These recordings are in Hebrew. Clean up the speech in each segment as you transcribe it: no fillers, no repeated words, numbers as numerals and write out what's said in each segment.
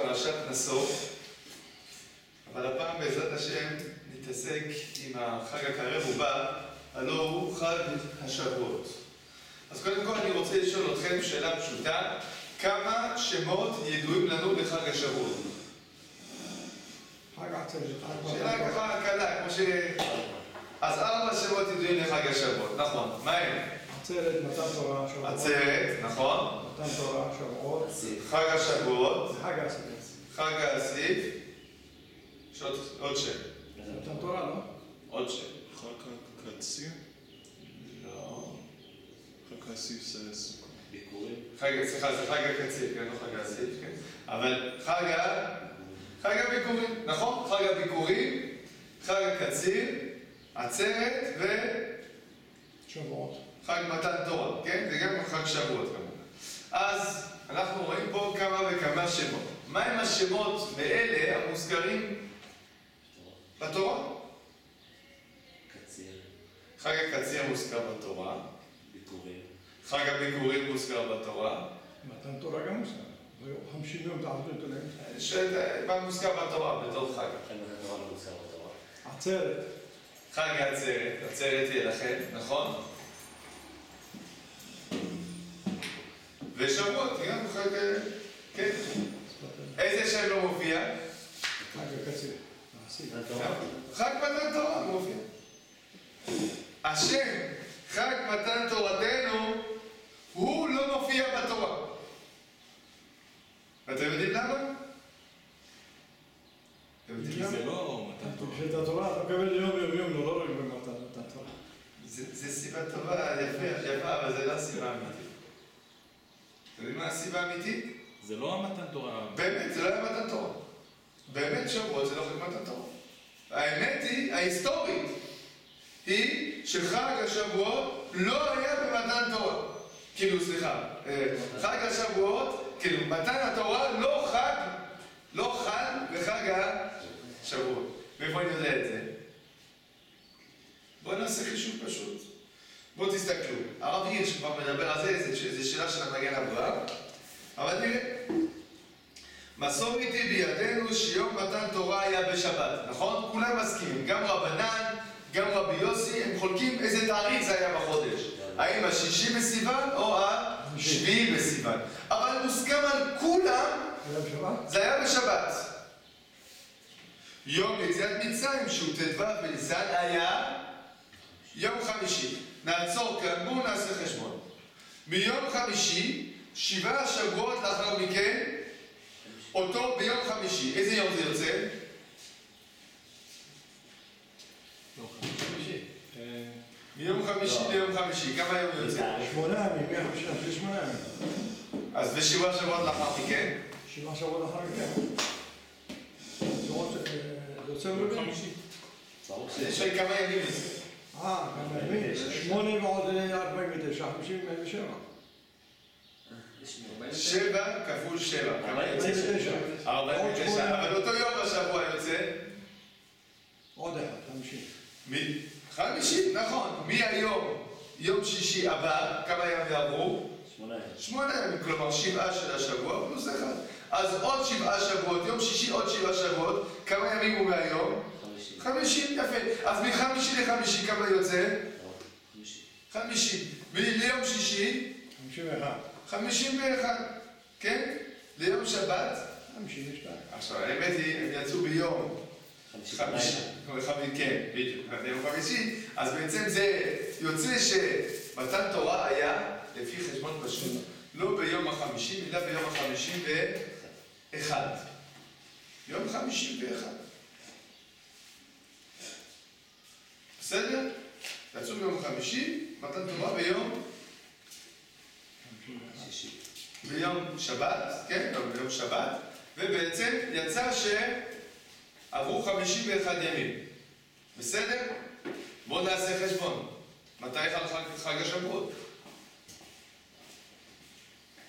פרשת נשוא, אבל הפעם בעזרת השם נתעסק עם החג הקרב ובא, הלא הוא חג השבועות. אז קודם כל אני רוצה לשאול אתכם שאלה פשוטה, כמה שמות ידועים לנו בחג השבועות? שאלה ככה קלה, כמו ש... אז 4 שמות ידועים לחג השבועות, נכון, מה הם? עצרת, מתן תורה, שבועות. עצרת, נכון. מתן תורה, שבועות. חג השבועות. חג האסיף. חג האסיף. יש עוד שם. מתן תורה, לא? עוד שם. חג הקציר? לא. חג האסיף זה סוכות. ביקורים. סליחה, זה חג הקציר, כן, לא חג האסיף, כן. אבל חג הביקורים, נכון? חג הביקורים, חג הקציר, עצרת ו... שבועות. חג מתן תורה, כן? זה גם חג שבועות כמובן. אז אנחנו רואים פה כמה וכמה שמות. מהם השמות מאלה המוזכרים בתורה? קציר. חג הקציר מוזכר בתורה. ביקורים. חג הביקורים מוזכר בתורה. מתן תורה גם מוזכר. 50 יום תעבדו עליהם. מה מוזכר בתורה בתור חג? חג מתן תורה לא מוזכר בתורה. עצרת. חג העצרת, עצרת יהיה לכם, נכון? ושבועות, גם חג... כן. איזה שם לא מופיע? חג הקציר. חג מתן תורה מופיע. השם חג מתן תורתנו הוא לא מופיע בתורה. ואתם יודעים למה? כי זה לא מתן תורה. כשאת התורה אתה מקבל יום, לא רק במתן תורה. זה סיבה טובה, יפה, אבל זה לא הסיבה האמיתית. אתם יודעים מה הסיבה האמיתית? זה לא המתן תורה. באמת, זה לא היה מתן תורה. באמת שבועות זה לא חג מתן תורה. האמת היא, ההיסטורית, היא שחג השבועות לא היה במתן תורה. כאילו, סליחה, חג השבועות, כאילו, מתן התורה לא חג בחג השבועות. מאיפה אני יודע את זה? בואו נעשה חישוב פשוט. בואו תסתכלו. הרב הירש כבר מדבר על זה, זו שאלה של המגן אברהם. אבל נראה. מסור איתי בידינו שיום מתן תורה היה בשבת, נכון? כולם מסכימים. גם רבנן, גם רבי יוסי, הם חולקים איזה תאריך זה היה בחודש. האם השישי בסיוון או השביעי בסיוון. אבל מוסכם על כולם, זה היה בשבת. יום יציאת מצרים, שהוא ט"ו בניסן, היה יום חמישי. נעצור כאן, בואו נעשה חשבון. מיום חמישי, 7 שבועות לאחר מכן, אותו ביום חמישי. איזה יום זה יוצא? לא חמישי. מיום חמישי ליום חמישי. כמה יום יוצא? 8 ימים, 8 ימים. אז ו7 שבועות לאחר מכן? 7 שבועות לאחר מכן. זה יוצא רביעי. יש לי כמה ימים לזה. כמה ימים? 8 ועוד 49, 57. 7 כפול 7. 49. 49. אבל אותו יום בשבוע יוצא? עוד אחד, 50. 50, נכון. מהיום, יום שישי הבא, כמה ימים יעברו? 8 ימים, כלומר 7 של השבוע פלוס 1. אז עוד 7 שבועות, יום שישי עוד 7 שבועות, כמה ימים הוא מהיום? 50, יפה. אז מ-50 ל-50 כמה יוצא? 50. ליום שישי? 51. 51, כן? ליום שבת? 52. עכשיו, האמת היא, הם יצאו ביום 50. כן, בדיוק. ביום חמישי, אז בעצם זה יוצא שמתן תורה היה, לפי חשבון פשוט, לא ביום ה-50, אלא ביום ה-51. יום 51. בסדר? יצאו ביום חמישי, מתן תורה ביום שבת, כן? ביום שבת, ובעצם יצא שעברו 51 ימים. בסדר? בואו נעשה חשבון. מתי חג השבועות?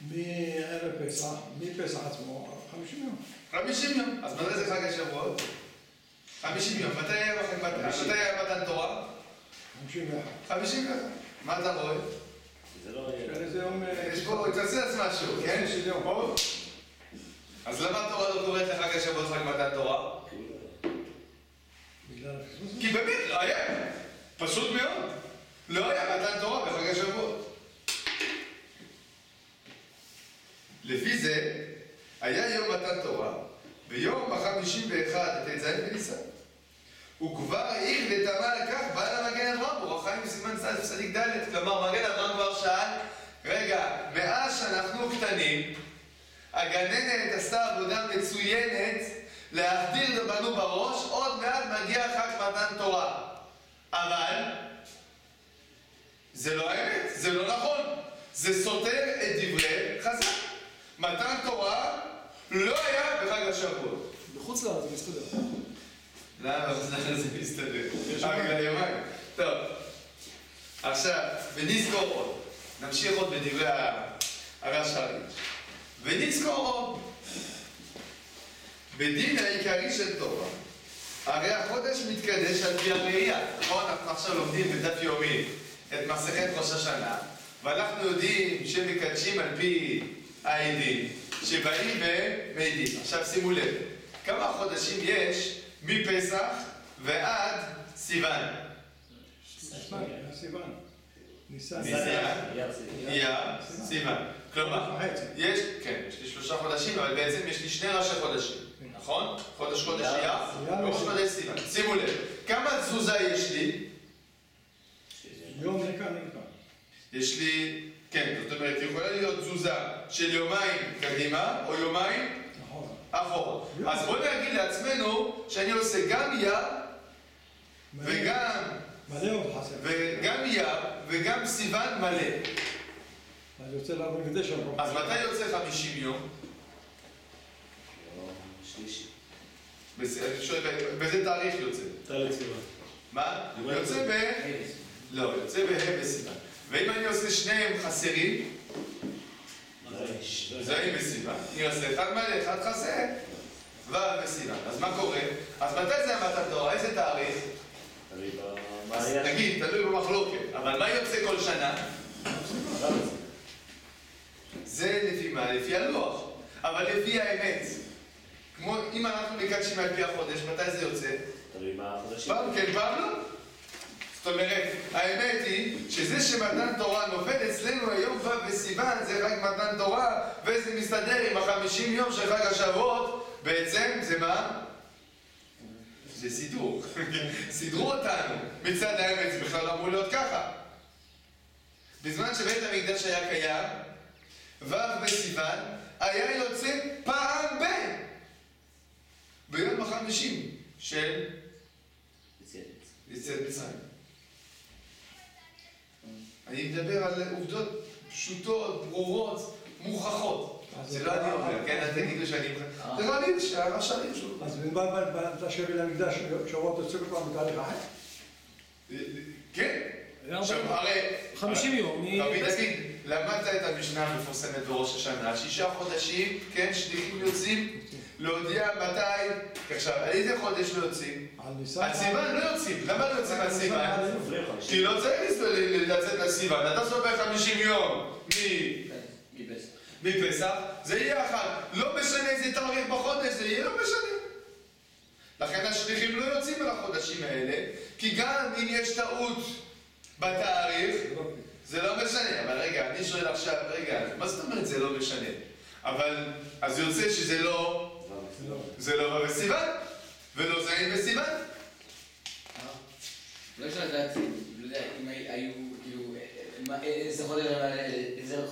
מערב פסח, מפסח עצמו, 50 יום. 50 יום. אז מתי זה חג השבועות? 50 יום. מתי היה מתן תורה? 51. 51. מה אתה רואה? זה לא יהיה. איזה יום... יש פה, תעשה לעצמה משהו, כן? אז למה התורה לא זה, היה יום מתן תורה, ביום ה-51 ט"ז בניסן. וכבר העיר ותמה לכך בעל המגן אברהם, אור החיים בסימן צדיק ד'. כלומר, מגן אברהם כבר שאל, רגע, מאז שאנחנו קטנים, הגננת עשתה עבודה מצוינת להחדיר בנו בראש, עוד מעט מגיע חג מתן תורה. אבל זה לא האמת, זה לא נכון. זה סותר את דברי חז"ל. מתן תורה לא היה בחג השבועות. בחוץ לארץ זה מסתדר. למה בחוץ לארץ זה מסתדר? בגלל יומיים. טוב, עכשיו, ונזכור עוד. נמשיך עוד בדברי הרש"י. ונזכור עוד. בדין העיקרי של תורה, הרי החודש מתקדש על פי הראייה. נכון? אנחנו עכשיו לומדים בדף יומי את מסכת ראש השנה, ואנחנו יודעים שמקדשים על פי העדים, שבאים ומעידים. עכשיו שימו לב, כמה חודשים יש מפסח ועד סיוון? סיוון. ניסן. אייר, סיוון. כלומר, יש, כן, יש לי 3 חודשים, אבל בעצם יש לי 2 ראשי חודשים. נכון? חודש אייר, וראש חודש סיוון. שימו לב, כמה תזוזה יש לי? יום לכאן. יש לי, כן, זאת אומרת, יכולה להיות תזוזה של יומיים קדימה, או יומיים אחורה. אז בואו נגיד לעצמנו שאני עושה גם וגם סיוון מלא. אז יוצא ל-49 יום. אז מתי יוצא 50 יום? יום שלישי. באיזה תאריך יוצא? תאריך סיוון. מה? יוצא לא, יוצא בסיוון. ואם אני עושה שניהם חסרים, זהים בסיוון. אני עושה אחד מלא, אחד חסר, ובסיוון. אז מה קורה? אז מתי זה מתן תורה? איזה תאריך? אז תגיד, תלוי במחלוקת. אבל מה יוצא כל שנה? זה לפי מה? לפי הלוח. אבל לפי האמת. כמו אם אנחנו מקדשים על פי החודש, מתי זה יוצא? תלוי מה החודשים. פעם כן, פעם לא. זאת אומרת, האמת היא שזה שמתן תורה נופל אצלנו היום ו' בסיוון זה רק מתן תורה, וזה מסתדר עם ה-50 יום של חג השבועות, בעצם זה מה? זה סידור. סידרו אותנו. מצד האמת זה בכלל אמור להיות ככה. בזמן שבית המקדש היה קיים, ו' בסיוון היה יוצא פעם ביום ה-50 של יציאת מצרים. אני מדבר על עובדות פשוטות, ברורות, מוכחות. זה לא אני אומר, כן? אל תגידו שאני... זה לא אני, שהרש"י שלו. אז אתה שווה למקדש שבועות יוצא כל פעם בתהליך אחר? כן. הרי... 50 יום. רבי דוד, למדת את המשנה המפורסמת בראש השנה, 6 חודשים, כן, שליחים יוצאים, להודיע מתי... עכשיו, על איזה חודש לא יוצאים? על סיוון לא יוצאים. למה לא יוצאים על סיוון? כי לא צריך לצאת על סיוון. אתה סופר 50 יום מפסח, זה יהיה אחד. לא משנה איזה תאריך בחודש, זה יהיה לא משנה. לכן השליחים לא יוצאים על החודשים האלה, כי גם אם יש טעות בתאריך, זה לא משנה. אבל רגע, אני שואל עכשיו, רגע, מה זאת אומרת זה לא משנה? אבל, אז יוצא שזה לא... זה לא בא בסיוון, ולא זהים בסיוון. לא אפשר לדעת, אם היו, כאילו, איזה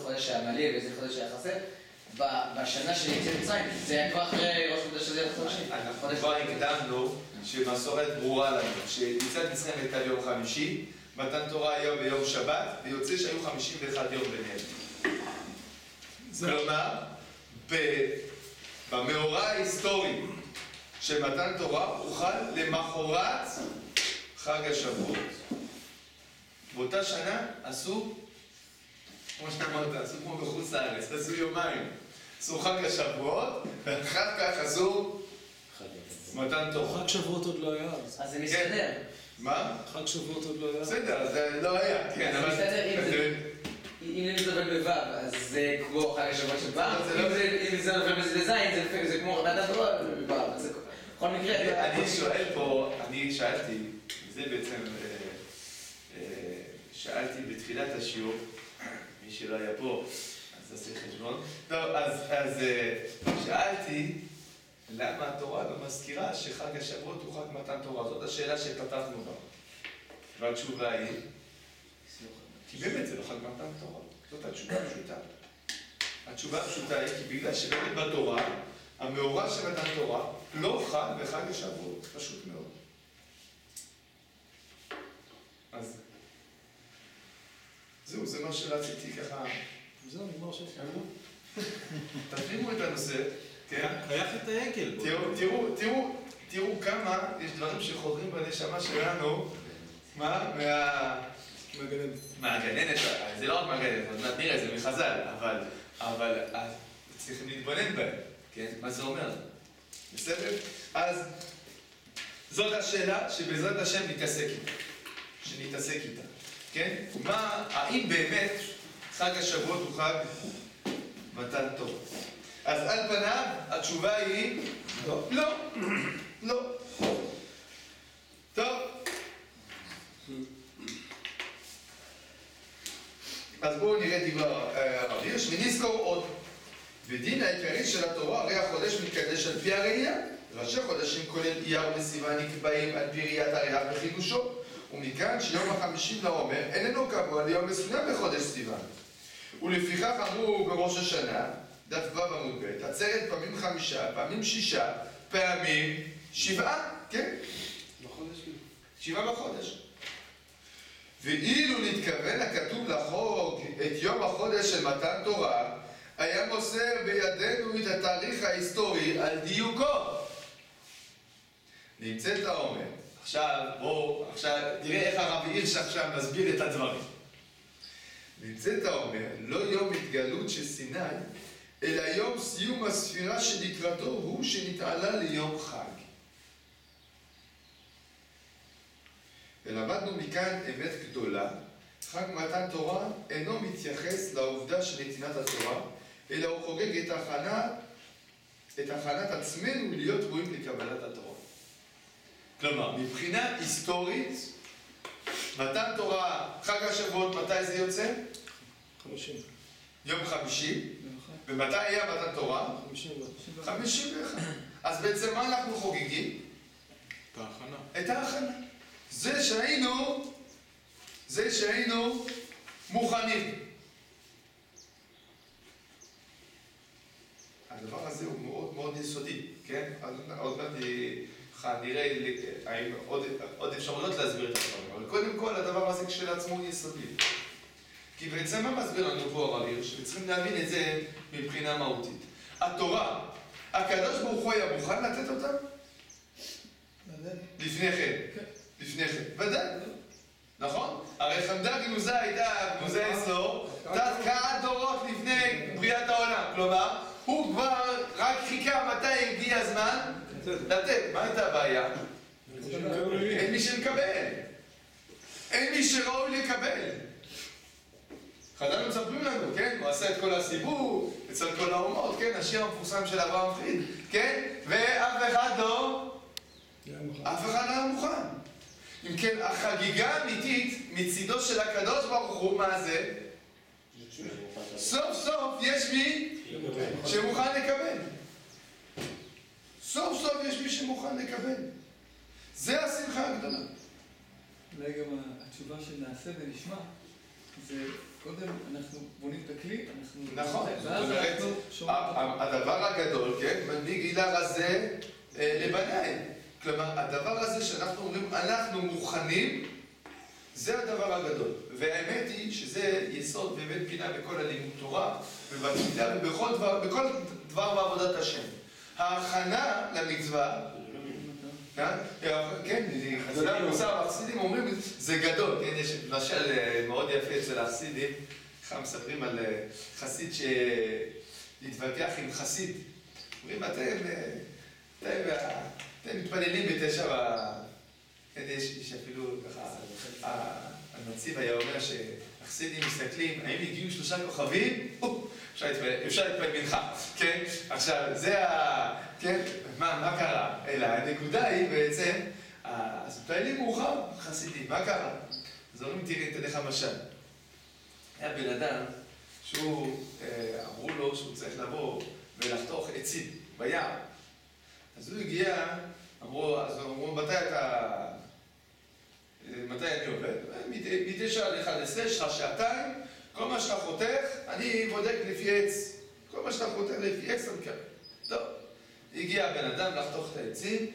חודש היה מלא ואיזה חודש היה חסר, בשנה של יציאת מצרים, זה היה כבר אחרי ראש חודש הזה לחודשים. אנחנו כבר הקדמנו שמסורת ברורה לנו, שיציאת מצרים הייתה ביום חמישי, מתן תורה היה ביום שבת, ויוצא שהיו 51 יום ביניהם. כלומר, במאורע ההיסטורי של מתן תורה הוחל למחרת חג השבועות. באותה שנה עשו, כמו שאתה אמרת, עשו כמו בחוץ לארץ, עשו יומיים. עשו חג השבועות, ואחר כך עשו מתן תורה. חג שבועות עוד לא היה. אז זה מסתדר. מה? חג שבועות עוד לא היה. בסדר, זה לא היה, כן, אבל... אם זה נופל בו' אז זה כמו חג השבועות של פעם, אם זה נופל בזין זה כמו מתן תורה בו', בכל מקרה... אני שואל פה, אני שאלתי, זה בעצם, שאלתי בתחילת השיעור, מי שלא היה פה, אז תעשי חשבון. טוב, אז שאלתי, למה התורה לא מזכירה שחג השבועות הוא חג מתן תורה? זאת השאלה שפתחנו בה. והתשובה היא, כי באמת זה לא חג מתן תורה. זאת התשובה הפשוטה. התשובה הפשוטה היא כי בגלל שבאמת בתורה, המאורע של מתן תורה לא חג בחג השבועות. פשוט מאוד. אז זהו, זה מה שרציתי ככה. זהו, נגמר שסיימנו. תפנימו את הנושא, כן? היה חטא העגל. תראו כמה יש דברים שחוזרים בנשמה שלנו, מה? מהגננת, זה לא רק מהגננת, עוד מעט נראה, זה מחז"ל, אבל צריכים להתבונן בהם, כן? מה זה אומר? בסדר? אז זאת השאלה שבעזרת השם שנתעסק איתה, כן? האם באמת חג השבועות הוא חג מתן תורה? אז על פניו התשובה היא לא. טוב. אז בואו נראה דבר הרב הירש, ונזכור עוד. ודין העיקרי של התורה, הרי החודש מתקדש על פי הראייה. ראשי חודשים כולל אייר וסיוון נקבעים על פי ראיית הריח וחידושו. ומכאן שיום ה-50 לעומר איננו קבוע ליום מסוים בחודש סיוון. ולפיכך אמרו בראש השנה, דף ו' עמוד ב', עצרת פעמים 5, פעמים 6, פעמים 7, כן? בחודש כאילו. 7 בחודש. ואילו נתכוון הכתוב לחוג את יום החודש של מתן תורה, היה מוסר בידינו את התאריך ההיסטורי על דיוקו. נמצאת העומר. עכשיו תראה איך הרב הירש עכשיו מסביר את הדברים. נמצאת העומר, לא יום התגלות של סיני, אלא יום סיום הספירה שלקראתו הוא שנתעלה ליום חג. ולמדנו מכאן אמת גדולה, חג מתן תורה אינו מתייחס לעובדה של נתינת התורה, אלא הוא חוגג את הכנת עצמנו להיות ראויים לקבלת התורה. כלומר, מבחינה היסטורית, מתן תורה, חג השבועות, מתי זה יוצא? 50. יום 50. ומתי היה מתן תורה? 51. אז בעצם מה אנחנו חוגגים? את ההכנה. זה שהיינו מוכנים. הדבר הזה הוא מאוד מאוד יסודי, כן? עוד מעט נראה עוד אפשרויות להסביר את הדברים, אבל קודם כל הדבר הזה כשלעצמו הוא יסודי. כי בעצם מה מסביר לנו פה הרב הירש? וצריכים להבין את זה מבחינה מהותית. התורה, הקדוש ברוך הוא היה מוכן לתת אותה? לפני כן. ודאי. נכון? הרי חמדה גנוזה הייתה גנוזה אצלו, כמה דורות לפני בריאת העולם. כלומר, הוא כבר רק חיכה מתי הגיע הזמן לתת. מה הייתה הבעיה? אין מי שמקבל. אין מי שראוי לקבל. חז"ל מספרים לנו, כן? הוא עשה את כל הסיפור, אצל כל האומות, כן? השיר המפורסם של אברהם פריד, כן? ואף אחד לא היה מוכן. אם כן, החגיגה האמיתית מצידו של הקדוש ברוך הוא, מה זה? סוף סוף יש מי שמוכן לקבל. סוף סוף יש מי שמוכן לקבל. זה השמחה הגדולה. אולי גם התשובה שנעשה ונשמע, זה קודם אנחנו בונים את הכלי, נכון, זאת אומרת, הדבר הגדול, כן, מנהיג הילה רזה לבניי. כלומר, הדבר הזה שאנחנו אומרים, אנחנו מוכנים, זה הדבר הגדול. והאמת היא שזה יסוד באמת פינה בכל הלימוד תורה, ובתפילה ובכל דבר בעבודת השם. ההכנה למצווה, כן, חסידים במוסר, החסידים אומרים, זה גדול, כן, יש משל מאוד יפה אצל החסידים, איך מספרים על חסיד שהתווכח עם חסיד. אומרים, אתם מתפללים ב9, יש אפילו ככה, הנציב היה אומר שהחסידים מסתכלים, האם הגיעו 3 כוכבים? אפשר להתפלל מנחה, כן? עכשיו, זה כן, מה קרה? אלא הנקודה היא בעצם, אז מתפללים מאוחר, חסידים, מה קרה? אז אומרים, תראה, תדע לך משל. היה בן אדם אמרו לו שהוא צריך לבוא ולחתוך עצים ביער. אז הוא הגיע, אמרו, מתי אני עובד? מ9 ל-11, יש לך שעתיים, כל מה שאתה חותך, אני בודק לפי עץ. כל מה שאתה חותך לפי עץ, אתה מקבל. טוב, הגיע הבן אדם לחתוך את העצים,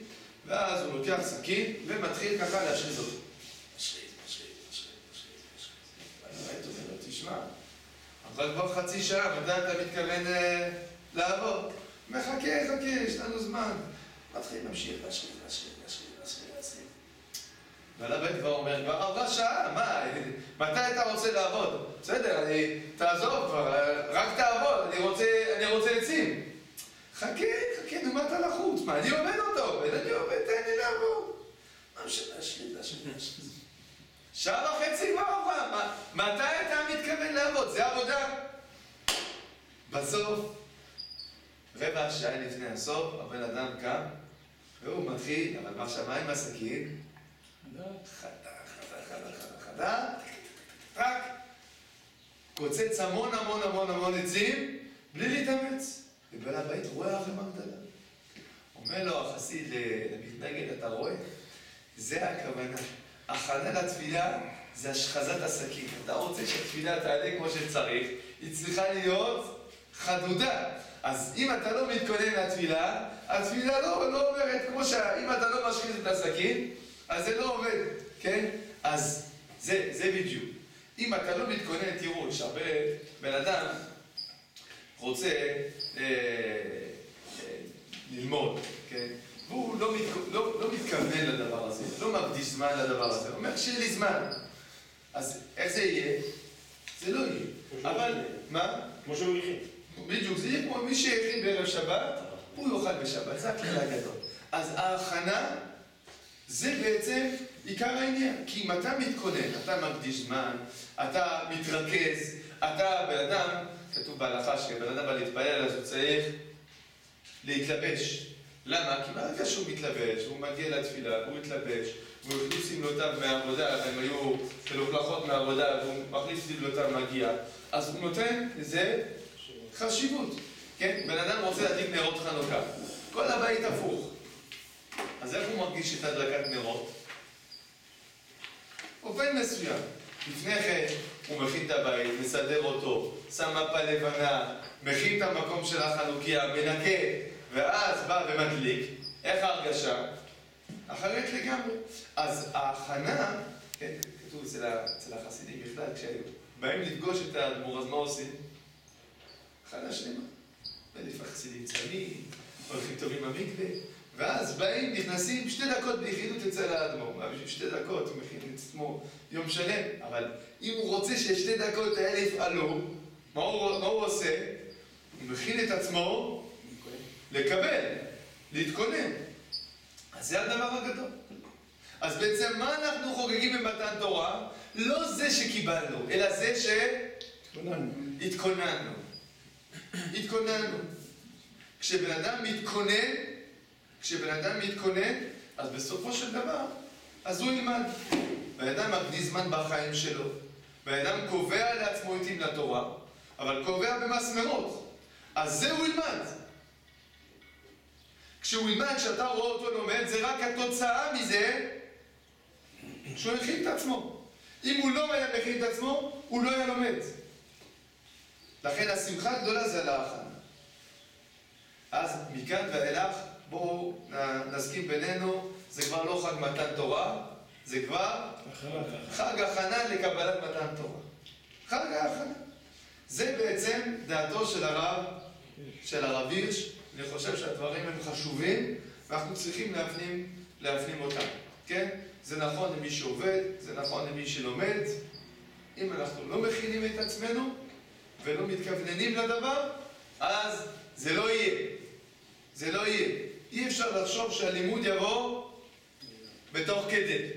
ואז הוא לוקח סכין ומתחיל ככה להשחיז אותו. משחיז. אני אומר לו, תשמע, אבל כבר חצי שעה, מתי אתה מתכוון לעבוד? חכה, יש לנו זמן. מתחיל להמשיך, להשחיז. ועל הבית כבר אומר, כבר עברה שעה, מה? מתי אתה רוצה לעבוד? בסדר, תעזוב כבר, רק תעבוד, אני רוצה עצים. חכה, נו מה אתה לחוץ? מה, אני עובד אותו, אני עובד, תן לי לעבוד. מה משנה, להשחיז. שעה וחצי כבר עברה, מתי אתה מתכוון לעבוד? זה עבודה. בסוף, רבע שעה לפני הסוף, הבן אדם קם, והוא מתחיל, אבל מה שמה עם הסכין? חדה, רק קוצץ המון עצים, בלי להתאמץ. ובעל הבית רואה אחרי מגדלה. אומר לו החסיד למתנגד, אתה רואה? זה הכוונה. הכנה לתפילה זה השחזת הסכין. אתה רוצה שהתפילה תעלה כמו שצריך, היא צריכה להיות חדודה. אז אם אתה לא מתכונן לתפילה, התפילה לא עוברת כמו אם אתה לא משחיז את הסכין, אז זה לא עובד, כן? אז זה בדיוק. אם אתה לא מתכונן, תראו, שהרבה בן אדם רוצה ללמוד, כן? והוא לא מתכוון לדבר הזה, לא מקדיש זמן לדבר הזה. הוא אומר, שיהיה לי זמן. אז איך זה יהיה? זה לא יהיה. אבל, מה? כמו שהוא הכין. בדיוק, זה יהיה כמו מי שהכין בערב שבת, הוא יאכל בשבת, זה הכלל הגדול. אז ההכנה זה בעצם עיקר העניין. כי אם אתה מתכונן, אתה מקדיש זמן, אתה מתרכז, אתה בן אדם, כתוב בהלכה שבן אדם בא להתפלל, אז הוא צריך להתלבש. למה? כי ברגע שהוא מתלבש, הוא מגיע לתפילה, הוא מתלבש, הוא הכניס סמלותיו מהעבודה, הם היו מלוכלכות מהעבודה, והוא מכניס סמלותיו מגיע, אז הוא נותן לזה חשיבות. כן? בן אדם רוצה להדליק נרות חנוכה. כל הבית הפוך. אז איך הוא מרגיש את הדלקת נרות? אופן מסוים. לפני כן הוא מכין את הבית, מסדר אותו, שם מפה לבנה, מכין את המקום של החנוכיה, מנקה, ואז בא ומדליק. איך ההרגשה? אחרת לגמרי. אז ההכנה, כן, כתוב אצל החסידים בכלל, כשהיו באים לפגוש את האדמו"ר, אז מה עושים? הכנה שלמה. אלף החסידים צמים, הולכים טובים במקווה, ואז באים, נכנסים 2 דקות ביחידות אצל האדמו"ר. בשביל 2 דקות הוא מכין את עצמו יום שלם, אבל אם הוא רוצה ש2 דקות האלה יפעלו, מה הוא עושה? הוא מכין את עצמו לקבל, להתכונן. אז זה הדבר הגדול. אז בעצם מה אנחנו חוגגים במתן תורה? לא זה שקיבלנו, אלא זה שהתכוננו. התכוננו. כשבן אדם מתכונן, אז בסופו של דבר, אז הוא ילמד. בן אדם מקדיש זמן בחיים שלו. בן אדם קובע לעצמו עתים לתורה, אבל קובע במסמרות. אז זה הוא ילמד. כשהוא ילמד, כשאתה רואה אותו לומד, זה רק התוצאה מזה שהוא מכין את עצמו. אם הוא לא היה מכין את עצמו, הוא לא היה לומד. לכן השמחה הגדולה זה על ההכנה. אז מכאן ואילך, בואו נסכים בינינו, זה כבר לא חג מתן תורה, זה כבר חג הכנה לקבלת מתן תורה. חג ההכנה. זה בעצם דעתו של הרב הירש. אני חושב שהדברים הם חשובים, ואנחנו צריכים להפנים אותם. כן? זה נכון למי שעובד, זה נכון למי שלומד. אם אנחנו לא מכינים את עצמנו, ולא מתכווננים לדבר, אז זה לא יהיה. זה לא יהיה. אי אפשר לחשוב שהלימוד יבוא בתוך כדי.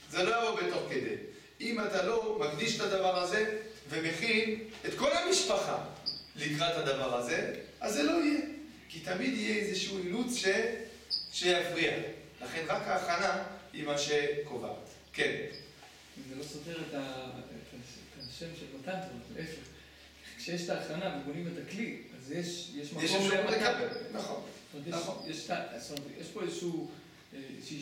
זה לא יבוא בתוך כדי. אם אתה לא מקדיש את הדבר הזה, ומכין את כל המשפחה לקראת הדבר הזה, אז זה לא יהיה. כי תמיד יהיה איזשהו אילוץ שיפריע. לכן רק ההכנה היא מה שקובעת. כן. זה לא סותר את השם של מתן תורה, להפך. כשיש את ההכנה ובונים את הכלי, אז יש יש מקום אפשרות למתן. לקבל, נכון. יש פה איזושהי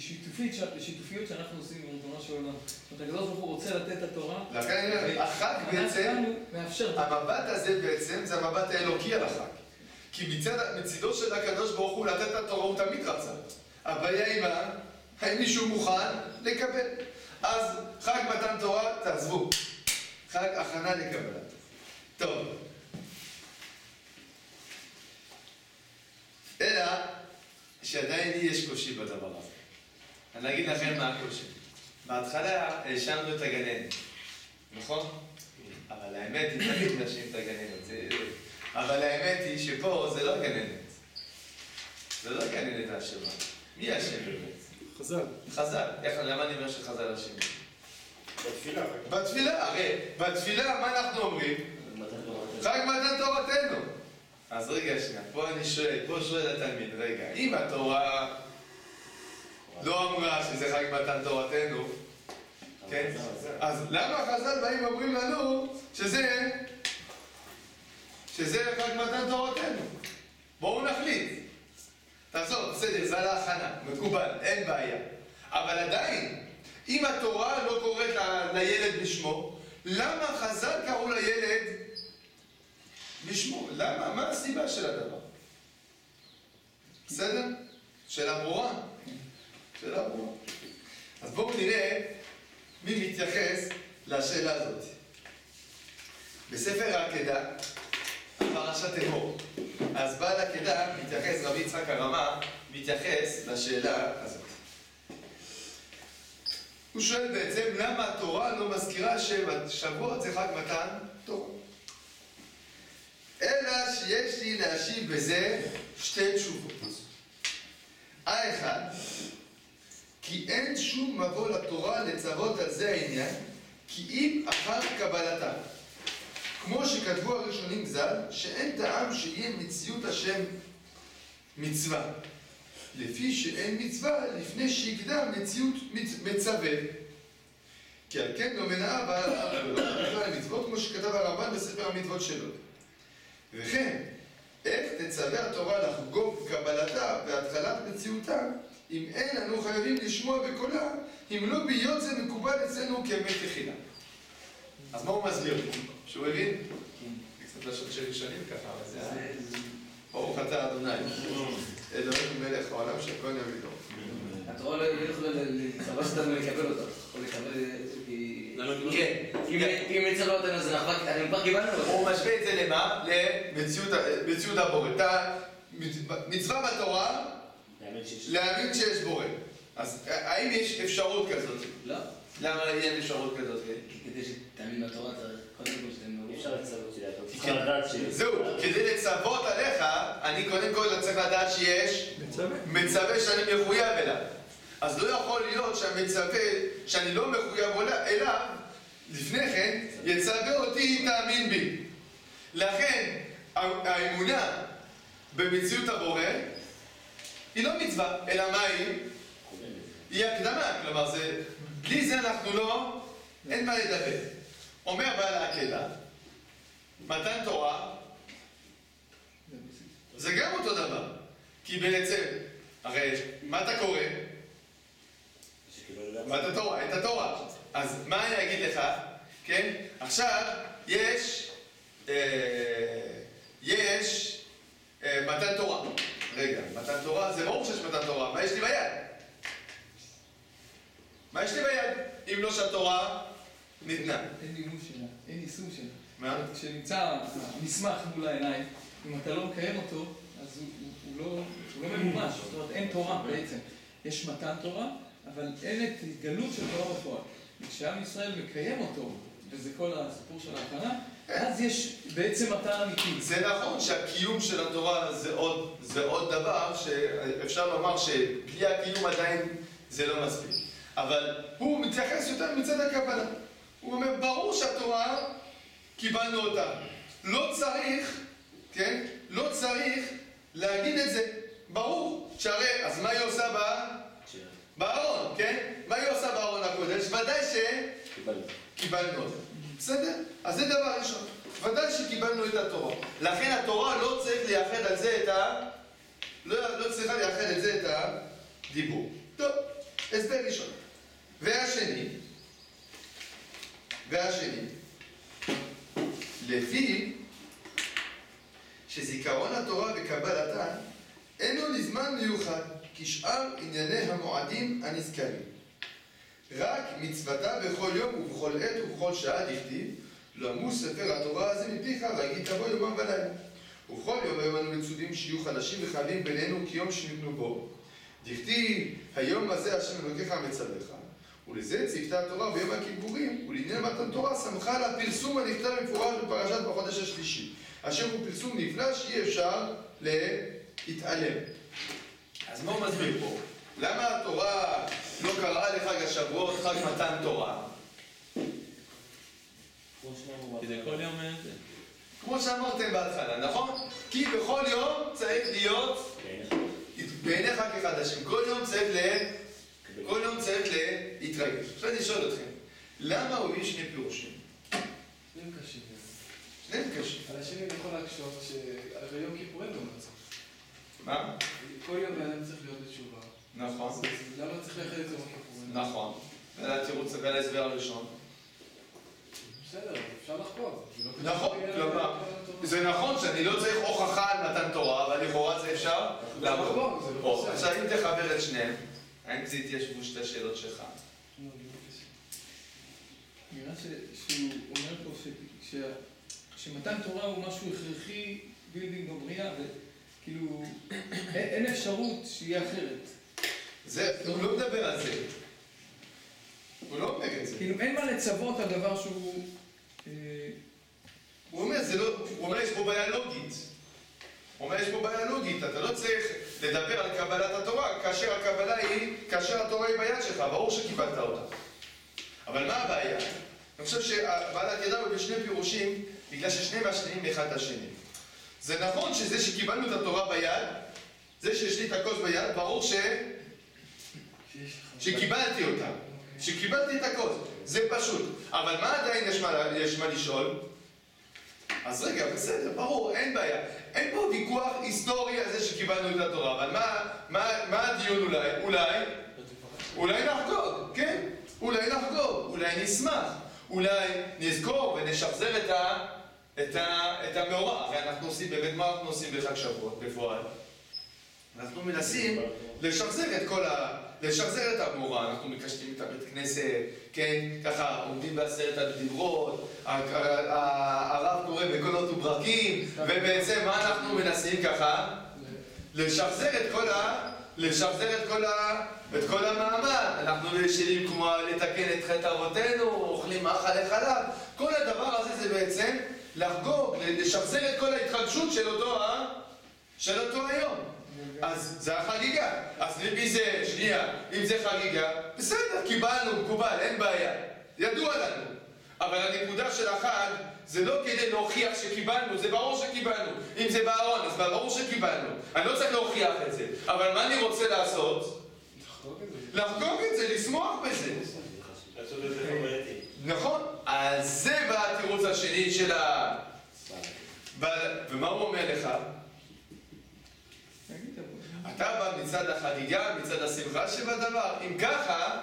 שיתופיות שאנחנו עושים עם ריבונו של עולם. זאת אומרת, הקדוש ברוך הוא רוצה לתת את התורה. לכן החג בעצם, מאפשר. המבט הזה בעצם זה המבט האלוקי על החג. כי מצידו של הקדוש ברוך הוא לתת את התורה הוא תמיד רצה. הבעיה היא מה? האם מישהו מוכן לקבל? אז חג מתן תורה, תעזבו. חג הכנה לקבלה. טוב. אלא שעדיין לי יש קושי בדבר הזה. אני אגיד לכם מה הקושי. בהתחלה האשמנו את הגננת, נכון? אבל האמת היא תמיד להאשים את הגננת. אבל האמת היא שפה זה לא הגננת. זה לא הגננת האשמה. מי האשם באמת? חז"ל. חז"ל. למה אני אומר שחז"ל אשמים? בתפילה. בתפילה, הרי בתפילה מה אנחנו אומרים? חג מתן תורתנו. אז רגע שנייה, פה אני שואל, פה שואל התלמיד, רגע, אם התורה לא אמרה שזה חג מתן תורתנו, כן? אז למה חז"ל באים ואומרים לנו שזה חג מתן תורתנו? בואו נחליט. תעזוב, בסדר, זה על ההכנה, מקובל, אין בעיה. אבל עדיין, אם התורה לא קוראת לילד בשמו, למה חז"ל קראו לילד בשמו? למה? מה הסיבה של הדבר? בסדר? שאלה ברורה. שאלה ברורה. אז בואו נראה מי מתייחס לשאלה הזאת. בספר העקדה, פרשת אמור. אז בעל העקדה מתייחס, רבי יצחק הרמה, מתייחס לשאלה הזאת. הוא שואל בעצם למה התורה לא מזכירה שבשבועות זה חג מתן תורה. אלא שיש לי להשיב בזה שתי תשובות. האחד, כי אין שום מבוא לתורה לצוות על זה העניין, כי אם אחר קבלתה. כמו שכתבו הראשונים ז"ל, שאין טעם שיהיה מציאות השם מצווה. לפי שאין מצווה לפני שיקדם מציאות מצווה. כי על כן לא מנעה בעל המצוות, כמו שכתב הרמב"ן בספר המצוות שלו. וכן, איך תצווה התורה לחגוג קבלתה והתחלת מציאותה, אם אין לנו חייבים לשמוע בקולה, אם לא בהיות זה מקובל אצלנו כימי תחילה. אז מה הוא מסביר? שהוא הבין? קצת לשון של ראשונים ככה, אבל זה היה... ברוך אתה אדוני, אלוהים מלך העולם שהכל יביא לו. התורה לא יכולה לצבא שאתה לקבל אותה, יכול לקבל... כן, אם מצווה אותנו אז אנחנו כבר קיבלנו אותה. הוא משווה את זה למה? למציאות הבורא. מצווה בתורה להאמין שיש בורא. אז האם יש אפשרות כזאת? לא. למה אין אפשרות כזאת? כדי שתאמין בתורה צריך קודם כל שאתם לא... אפשר לצוות שלי, אתה צריך לדעת שיש. זהו, כדי לצוות עליך, אני קודם כל צריך לדעת שיש מצווה שאני מחויב אליו. אז לא יכול להיות שהמצווה שאני לא מחויב אליו, לפני כן יצווה אותי תאמין בי. לכן האמונה במציאות הבורא היא לא מצווה, אלא מה היא? היא הקדמה, כלומר בלי זה אנחנו לא, אין מה לדבר. אומר בעל העקדה, מתן תורה זה גם אותו דבר. כי בעצם, הרי מה אתה קורא? מה אתה תורה? את התורה. אז מה אני אגיד לך? כן? עכשיו יש מתן תורה. רגע, מתן תורה, זה ברור שיש מתן תורה. מה יש לי ביד? מה יש לי ביד? אם לא שהתורה ניתנה. אין לימוד שלה, אין יישום שלה. מה? כשנמצא המסמך מול העיניים, אם אתה לא מקיים אותו, אז הוא לא ממומש. זאת אומרת, אין תורה בעצם. יש מתן תורה, אבל אין את התגלות של תורה בפועל. וכשעם ישראל מקיים אותו, וזה כל הסיפור של ההכנה, אז יש בעצם מתן אמיתי. זה נכון שהקיום של התורה זה עוד דבר שאפשר לומר שבלי הקיום עדיין זה לא מספיק. אבל הוא מתייחס יותר מצד הקבלה. הוא אומר, ברור שהתורה, קיבלנו אותה. לא צריך, כן? לא צריך להגיד את זה. ברור. שהרי, אז מה היא עושה בארון, כן? מה היא עושה בארון הקודש? ודאי שקיבלנו אותה. בסדר? אז זה דבר ראשון. ודאי שקיבלנו לנו את התורה. לכן התורה לא צריך לייחד על זה את לא צריכה לייחד את זה את הדיבור. טוב, הסבר ראשון. והשני, לפי שזיכרון התורה וקבלתה אינו לזמן מיוחד כשאר ענייני המועדים הנזכרים. רק מצוותה בכל יום ובכל עת ובכל שעה דכתיב לא עמוס ספר התורה הזה מפיך והגיד תבוא יומם ולילה. ובכל יום היום אנו מצווים שיהיו חדשים וחייבים בינינו כיום שניתנו בו. דכתיב היום הזה השם אלוקיך מצווך. ולזה ציוותה התורה ביום הכיפורים, ולעניין מתן תורה שמחה על הפרסום הנכתב במפורש בפרשת בחודש השלישי. אשר הוא פרסום נפלא שאי אפשר להתעלם. אז מה הוא מסביר פה? למה התורה לא קראה לחג השבועות חג מתן תורה? כדי כל יום זה. כמו שאמרתם בהתחלה, נכון? כי בכל יום צריך להיות בעיניך כחדשים. כל יום צריך להתרגש. עכשיו אני שואל אתכם, למה הוא הביא שני פירושים? שניהם קשים. שניהם קשים. על השני אני יכול להקשות שביום כיפורים לא מצא. מה? כל יום אדם צריך להיות בתשובה. נכון. למה צריך לייחד את זה ביום כיפורים? נכון. והתירוץ וההסבר הראשון. בסדר, אפשר לחקור. נכון, כלומר, זה נכון שאני לא צריך הוכחה על מתן תורה, אבל לכאורה זה אפשר לעבור. עכשיו אם תחבר את שניהם, האם זה יתיישבו שתי שאלות שלך? נראה שהוא אומר פה שמתן תורה הוא משהו הכרחי בלתי בבריאה, וכאילו אין אפשרות שיהיה אחרת. הוא לא מדבר על זה. הוא לא אומר את זה. כאילו אין מה לצוות על דבר שהוא... הוא אומר, יש פה בעיה לוגית. אתה לא צריך לדבר על קבלת התורה, כאשר התורה היא ביד שלך, ברור שקיבלת אותה. אבל מה הבעיה? אני חושב שבעלת ידע הוא בשני פירושים, בגלל ששניהם משלימים אחד את השני. זה נכון שזה שקיבלנו את התורה ביד, זה שיש לי את הכוס ביד, ברור שקיבלתי אותה. שקיבלתי את הכוס. זה פשוט. אבל מה עדיין יש מה לשאול? אז רגע, בסדר, ברור, אין בעיה. אין פה ויכוח היסטורי על זה שקיבלנו את התורה, אבל מה הדיון אולי נחגוג, כן? אולי נשמח, אולי נזכור ונשחזר את המאורע. הרי אנחנו עושים, באמת מה אנחנו עושים בחג שבועות בפועל? אנחנו מנסים לשחזר את המאורע, אנחנו מקשטים את הבית כנסת, כן, ככה עומדים בעשרת הדיברות, הרב קורא בקולות וברקים, ובעצם מה אנחנו מנסים ככה? לשחזר את כל המעמד. אנחנו ישנים כמו לתקן את חטא אבותינו, אוכלים מאכלי חלב. כל הדבר הזה זה בעצם לחגוג, לשחזר את כל ההתחדשות של אותו היום. אז זה החגיגה. אז אם זה חגיגה, בסדר, קיבלנו, מקובל, אין בעיה. ידוע לנו. אבל הנקודה של החג זה לא כדי להוכיח שקיבלנו, זה ברור שקיבלנו. אם זה בארון, אז ברור שקיבלנו. אני לא צריך להוכיח את זה. אבל מה אני רוצה לעשות? לחגוג את זה, לשמוח בזה. נכון? אז זה בא התירוץ השני של ומה הוא אומר לך? אתה בא מצד החגיגה, מצד השמחה שבדבר. אם ככה,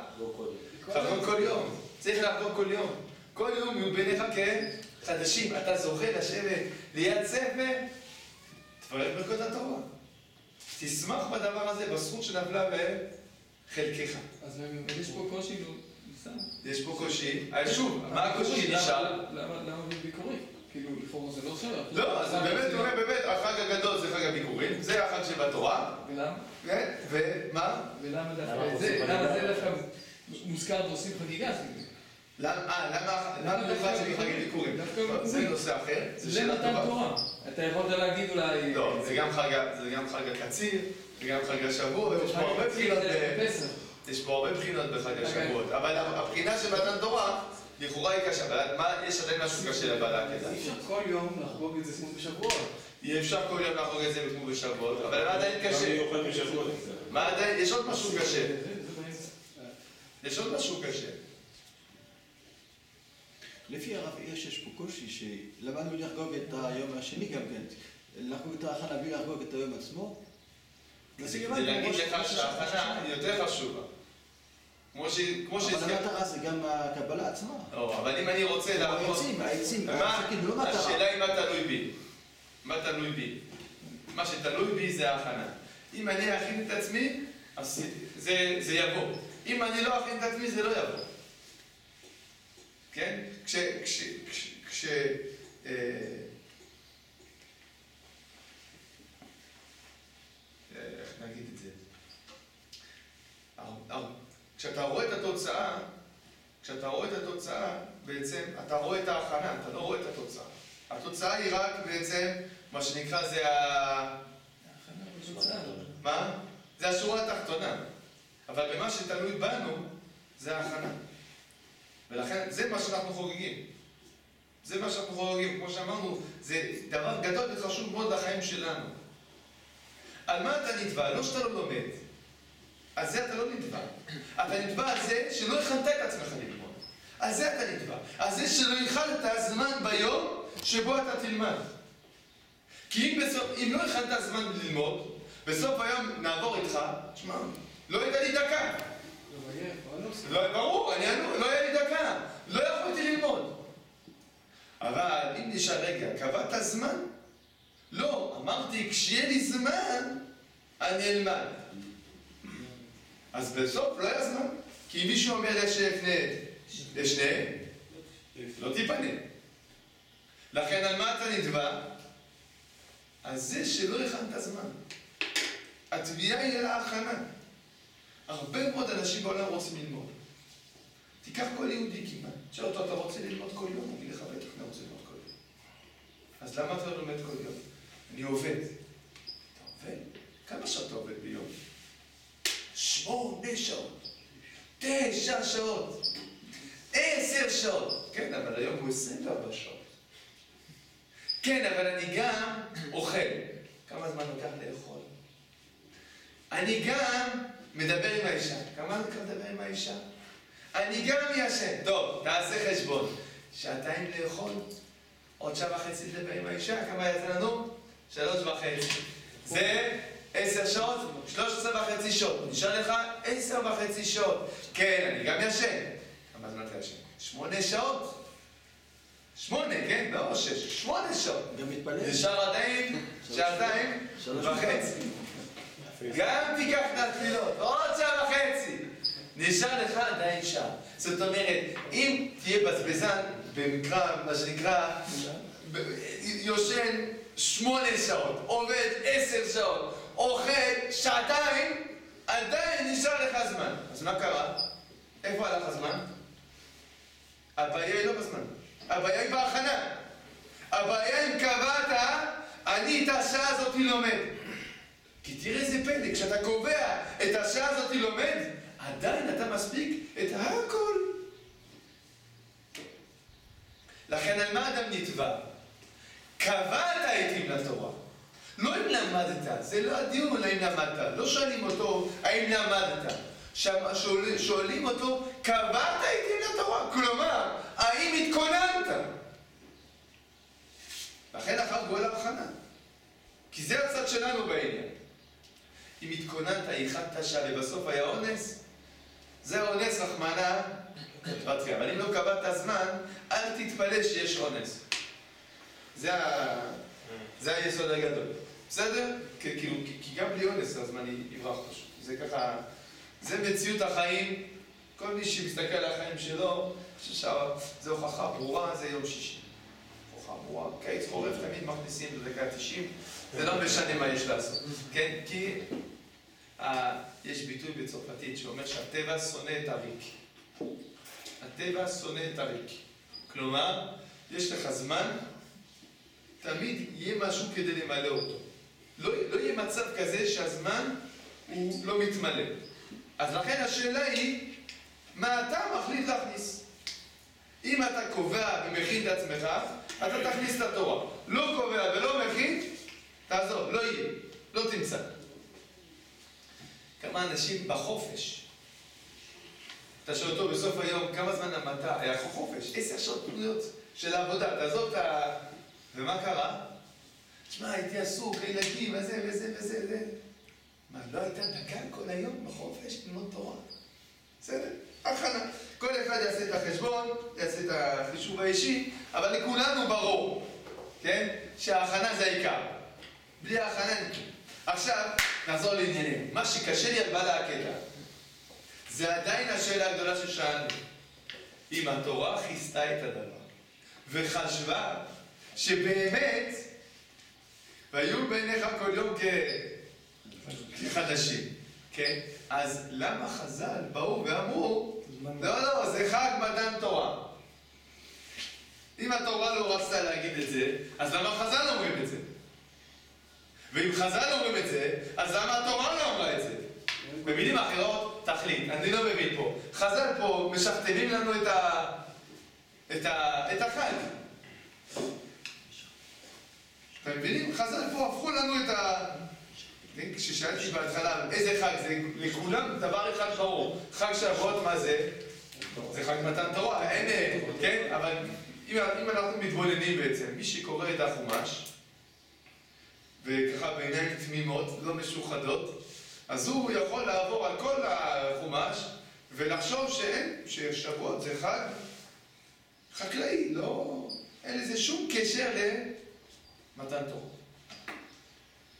לחגוג כל יום. צריך לחגוג כל יום. כל יום יהיו ביניך כחדשים. אתה זוכה לשבת ליד ספר, תברך ברכות התורה. תשמח בדבר הזה, בזכות שנפלה בחלקך. אז יש פה קושי, יש פה קושי. שוב, מה הקושי נשאר? למה ביקורי? כאילו, לפעמים זה לא שייך. לא, אז באמת, החג הגדול זה חג הביקורים, זה החג שבתורה. ולמה? ומה? ולמה דווקא זה? למה זה דווקא מוזכר ועושים חגיגה? למה דווקא זה חג הביקורים? זה נושא אחר. זה מתן תורה. אתה יכולת להגיד אולי... לא, זה גם חג הקציר, זה גם חג השבועות, יש פה הרבה בחינות בחג השבועות. אבל הבחינה של מתן תורה לכאורה היא קשה, אבל יש עדיין משהו קשה לבעלה כדאי. אי אפשר כל יום לחגוג את זה כמו בשבועות. אי אפשר כל יום לחגוג את זה כמו בשבועות, אבל מה עדיין קשה? מה עדיין? יש עוד משהו קשה. לפי הרב הירש יש פה קושי שלמדנו לחגוג את היום השני גם כן, לחגוג את ההכנה בלי לחגוג את היום עצמו. כדי להגיד לך שההכנה היא יותר חשובה. כמו שהזכרת. אבל המטרה זה גם הקבלה עצמה. אבל אם אני רוצה לעבוד... העצים, השאלה היא מה תלוי בי. מה תלוי בי? מה שתלוי בי זה ההכנה. אם אני אכין את עצמי, אז זה יבוא. אם אני לא אכין את עצמי, זה לא יבוא. כן? איך נגיד את זה? כשאתה רואה את התוצאה, בעצם אתה רואה את ההכנה, אתה לא רואה את התוצאה. התוצאה היא רק בעצם, מה שנקרא זה מה? זה השורה התחתונה. אבל במה שתלוי בנו, זה ההכנה. ולכן זה מה שאנחנו חוגגים. זה מה שאנחנו חוגגים. כמו שאמרנו, זה דבר גדול וחשוב מאוד לחיים שלנו. על מה אתה נתבע? לא שאתה לא לומד. על זה אתה לא נתבע. אתה נתבע על זה שלא הכנת את עצמך ללמוד. על זה אתה נתבע. על זה שלא הכנת זמן ביום שבו אתה תלמד. כי אם לא הכנת זמן ללמוד, בסוף היום נעבור איתך, תשמע, לא הייתה לי דקה. ברור, לא היה לי דקה. לא יכולתי ללמוד. אבל אם נשאר רגע, קבעת זמן? לא, אמרתי, כשיהיה לי זמן, אני אלמד. אז בסוף לא היה זמן. כי אם מישהו אומר לשניהם, לא תיפנה. לכן על מה אתה נתבע? על זה שלא הכנת זמן. התביעה היא על ההכנה. הרבה מאוד אנשים בעולם רוצים ללמוד. תיקח כל יהודי כמעט. תשאל אותו, אתה רוצה ללמוד כל יום? הוא יגיד לך, בטח, אני רוצה ללמוד כל יום. אז למה אתה לא לומד כל יום? אני עובד. אתה עובד? כמה שעות אתה עובד ביום? 8 שעות. 9 שעות. 10 שעות. כן, אבל היום הוא 24 שעות. כן, אבל אני גם אוכל. כמה זמן לוקח לאכול? אני גם מדבר עם האישה. כמה זמן מדבר עם האישה? אני גם ישן. טוב, תעשה חשבון. 2 שעות לאכול, עוד 1.5 שעות לדבר עם האישה. כמה יצא לנו? 3.5. זה 10 שעות, 13.5 שעות. נשאר לך 10.5 שעות. כן, אני גם ישן. כמה זמן אתה ישן? 8 שעות. 8, כן? לא 6. 8 שעות. גם מתפלל. נשאר עדיין 2.5. גם תיקח את התפילות, עוד 1.5. נשאר לך עדיין שעה. זאת אומרת, אם תהיה בזבזן, במקרא, מה שנקרא, יושן 8 שעות, עובד 10 שעות, אוכל 2 שעות, עדיין נשאר לך זמן. אז מה קרה? איפה הלך הזמן? הבעיה היא לא בזמן. הבעיה היא בהכנה. הבעיה אם קבעת, אני את השעה הזאת לומד. כי תראה איזה פלא, כשאתה קובע את השעה הזאת לומד, עדיין אתה מספיק את הכל. לכן על מה אדם נתבע? קבעת עתים לתורה. לא אם למדת, זה לא הדיון האם למדת. לא שואלים אותו האם למדת. שואלים אותו, קבעת עתים לתורה. כלומר, האם התכוננת? לכן אחר גואל ההכנה. כי זה הצד שלנו בעניין. אם התכוננת, ייחדת שעה ובסוף היה אונס, זה אונס רחמנה, אבל אם לא קבעת זמן, אל תתפלא שיש אונס. זה היסוד הגדול. בסדר? כי גם בלי אונס הזמן יברח פשוט. זה ככה, זה מציאות החיים. כל מי שמסתכל על החיים שלו, זה הוכחה ברורה, זה יום שישי. הוכחה ברורה. קיץ חורף תמיד מכניסים בדקה 90, זה לא משנה מה יש לעשות. כן? כי יש ביטוי בצרפתית שאומר שהטבע שונא את הריק. הטבע שונא את הריק. כלומר, יש לך זמן, תמיד יהיה משהו כדי למלא אותו. לא יהיה מצב כזה שהזמן הוא לא מתמלא. אז לכן השאלה היא, מה אתה מחליט להכניס? אם אתה קובע ומכין את עצמך, אתה תכניס את התורה. לא קובע ולא מכין, תעזוב, לא יהיה, לא תמצא. כמה אנשים בחופש. אתה שואל אותו בסוף היום, כמה זמן עמדת? היה חופש, 10 שעות פנויות של העבודה, תעזוב את ה... ומה קרה? תשמע, הייתי עסוק, ילדים, וזה, וזה, וזה, וזה. מה, לא הייתה דקה כל היום בחופש ללמוד תורה? בסדר? הכנה. כל אחד יעשה את החשבון, יעשה את החישוב האישי, אבל לכולנו ברור, כן? שההכנה זה העיקר. בלי ההכנה אין כלום. עכשיו, נחזור לעניינים. מה שקשה לי על בעל הקטע, זה עדיין השאלה הגדולה ששאלנו. אם התורה חיסתה את הדבר, וחשבה שבאמת, והיו בעיניך כל יום כחדשים, כן? אז למה חז"ל באו ואמרו, לא, זה חג מתן תורה. אם התורה לא רצתה להגיד את זה, אז למה חז"ל אומרים את זה? ואם חז"ל אומרים את זה, אז למה התורה לא אמרה את זה? במילים אחרות, תחליט, אני לא מבין פה. חז"ל פה משכתבים לנו את החג. אתם מבינים? חז"ל פה הפכו לנו את ה... כששאלתי בהתחלה איזה חג זה, לכולם דבר אחד ברור. חג שבועות מה זה? זה חג מתן תורה, אין, כן? אבל אם אנחנו מתבוננים בעצם, מי שקורא את החומש, וככה בעיניים תמימות, לא משוחדות, אז הוא יכול לעבור על כל החומש ולחשוב ששבועות זה חג חקלאי, לא, אין לזה שום קשר למתן תורה.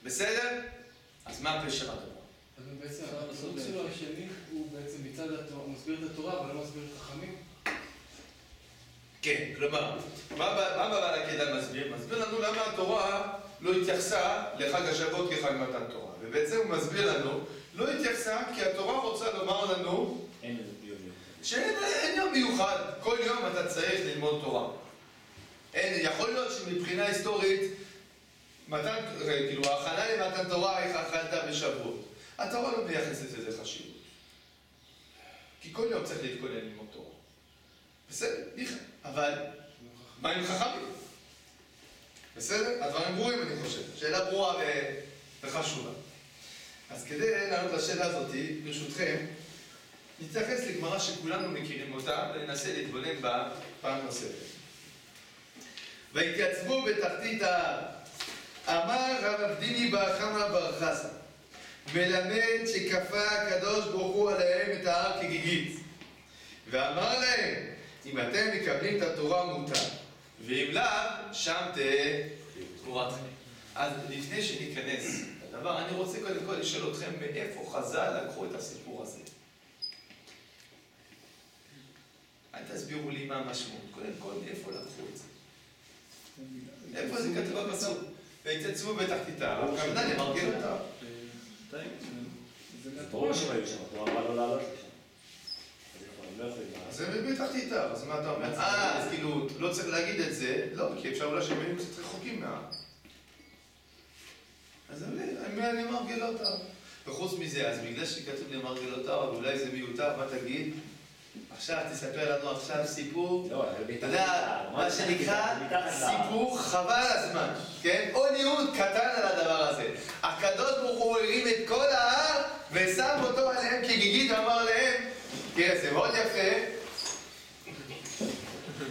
בסדר? אז מה הפשר הדבר? אז בעצם הסוג שלו השני הוא בעצם מצד התורה, הוא מסביר את התורה אבל לא מסביר את החכמים? כן, כלומר, מה בעל הקטע מסביר? מסביר לנו למה התורה לא התייחסה לחג השבועות כחג מתן תורה. ובעצם הוא מסביר לנו, לא התייחסה כי התורה רוצה לומר לנו שאין יום מיוחד, כל יום אתה צריך ללמוד תורה. יכול להיות שמבחינה היסטורית, כאילו ההכנה למתן תורה איך אכלת בשבועות. התורה לא מייחסת לזה חשיבות. כי כל יום צריך להתכונן ללמוד תורה. בסדר, ניחא. אבל מה עם חכמים? בסדר? הדברים ברורים אני חושב. שאלה ברורה וחשובה. אז כדי לענות לשאלה הזאת, ברשותכם, נתייחס לגמרא שכולנו מכירים אותה, וננסה להתבונן בה פעם נוספת. והתייצבו בתחתית ההר. אמר רב אבדיני בר חמא בר חסא, מלמד שכפה הקדוש ברוך הוא עליהם את ההר כגיגית. ואמר להם, אם אתם מקבלים את התורה מותר, ואם לאו, שם תהיה תמורתכם. אז לפני שניכנס לדבר, אני רוצה קודם כל לשאול אתכם מאיפה חז"ל לקחו את הסיפור הזה. אל תסבירו לי מה המשמעות, קודם כל מאיפה לקחו את זה. איפה זה כתוב בפסוק? והתייצבו בתחתית ההר, הכוונה למרגל אותה. זה ברור שהם היו שם, התורה אמרה לא לעלות לשם. אז זה בתחתית ההר, אז מה אתה אומר? אז כאילו, לא צריך להגיד את זה, לא, כי אפשר אולי שהם היו קצת רחוקים מההר. אז אני מרגל אותה. וחוץ מזה, אז בגלל שכתוב למרגל אותה, אולי זה מיותר, מה תגיד? עכשיו תספר לנו עכשיו סיפור, אתה יודע, מה שנקרא סיפור חבל הזמן, כן? או ניהוד קטן על הדבר הזה. הקדוש ברוך הוא הרים את כל ההר ושם אותו עליהם כגיגית ואמר להם, תראה, זה מאוד יפה,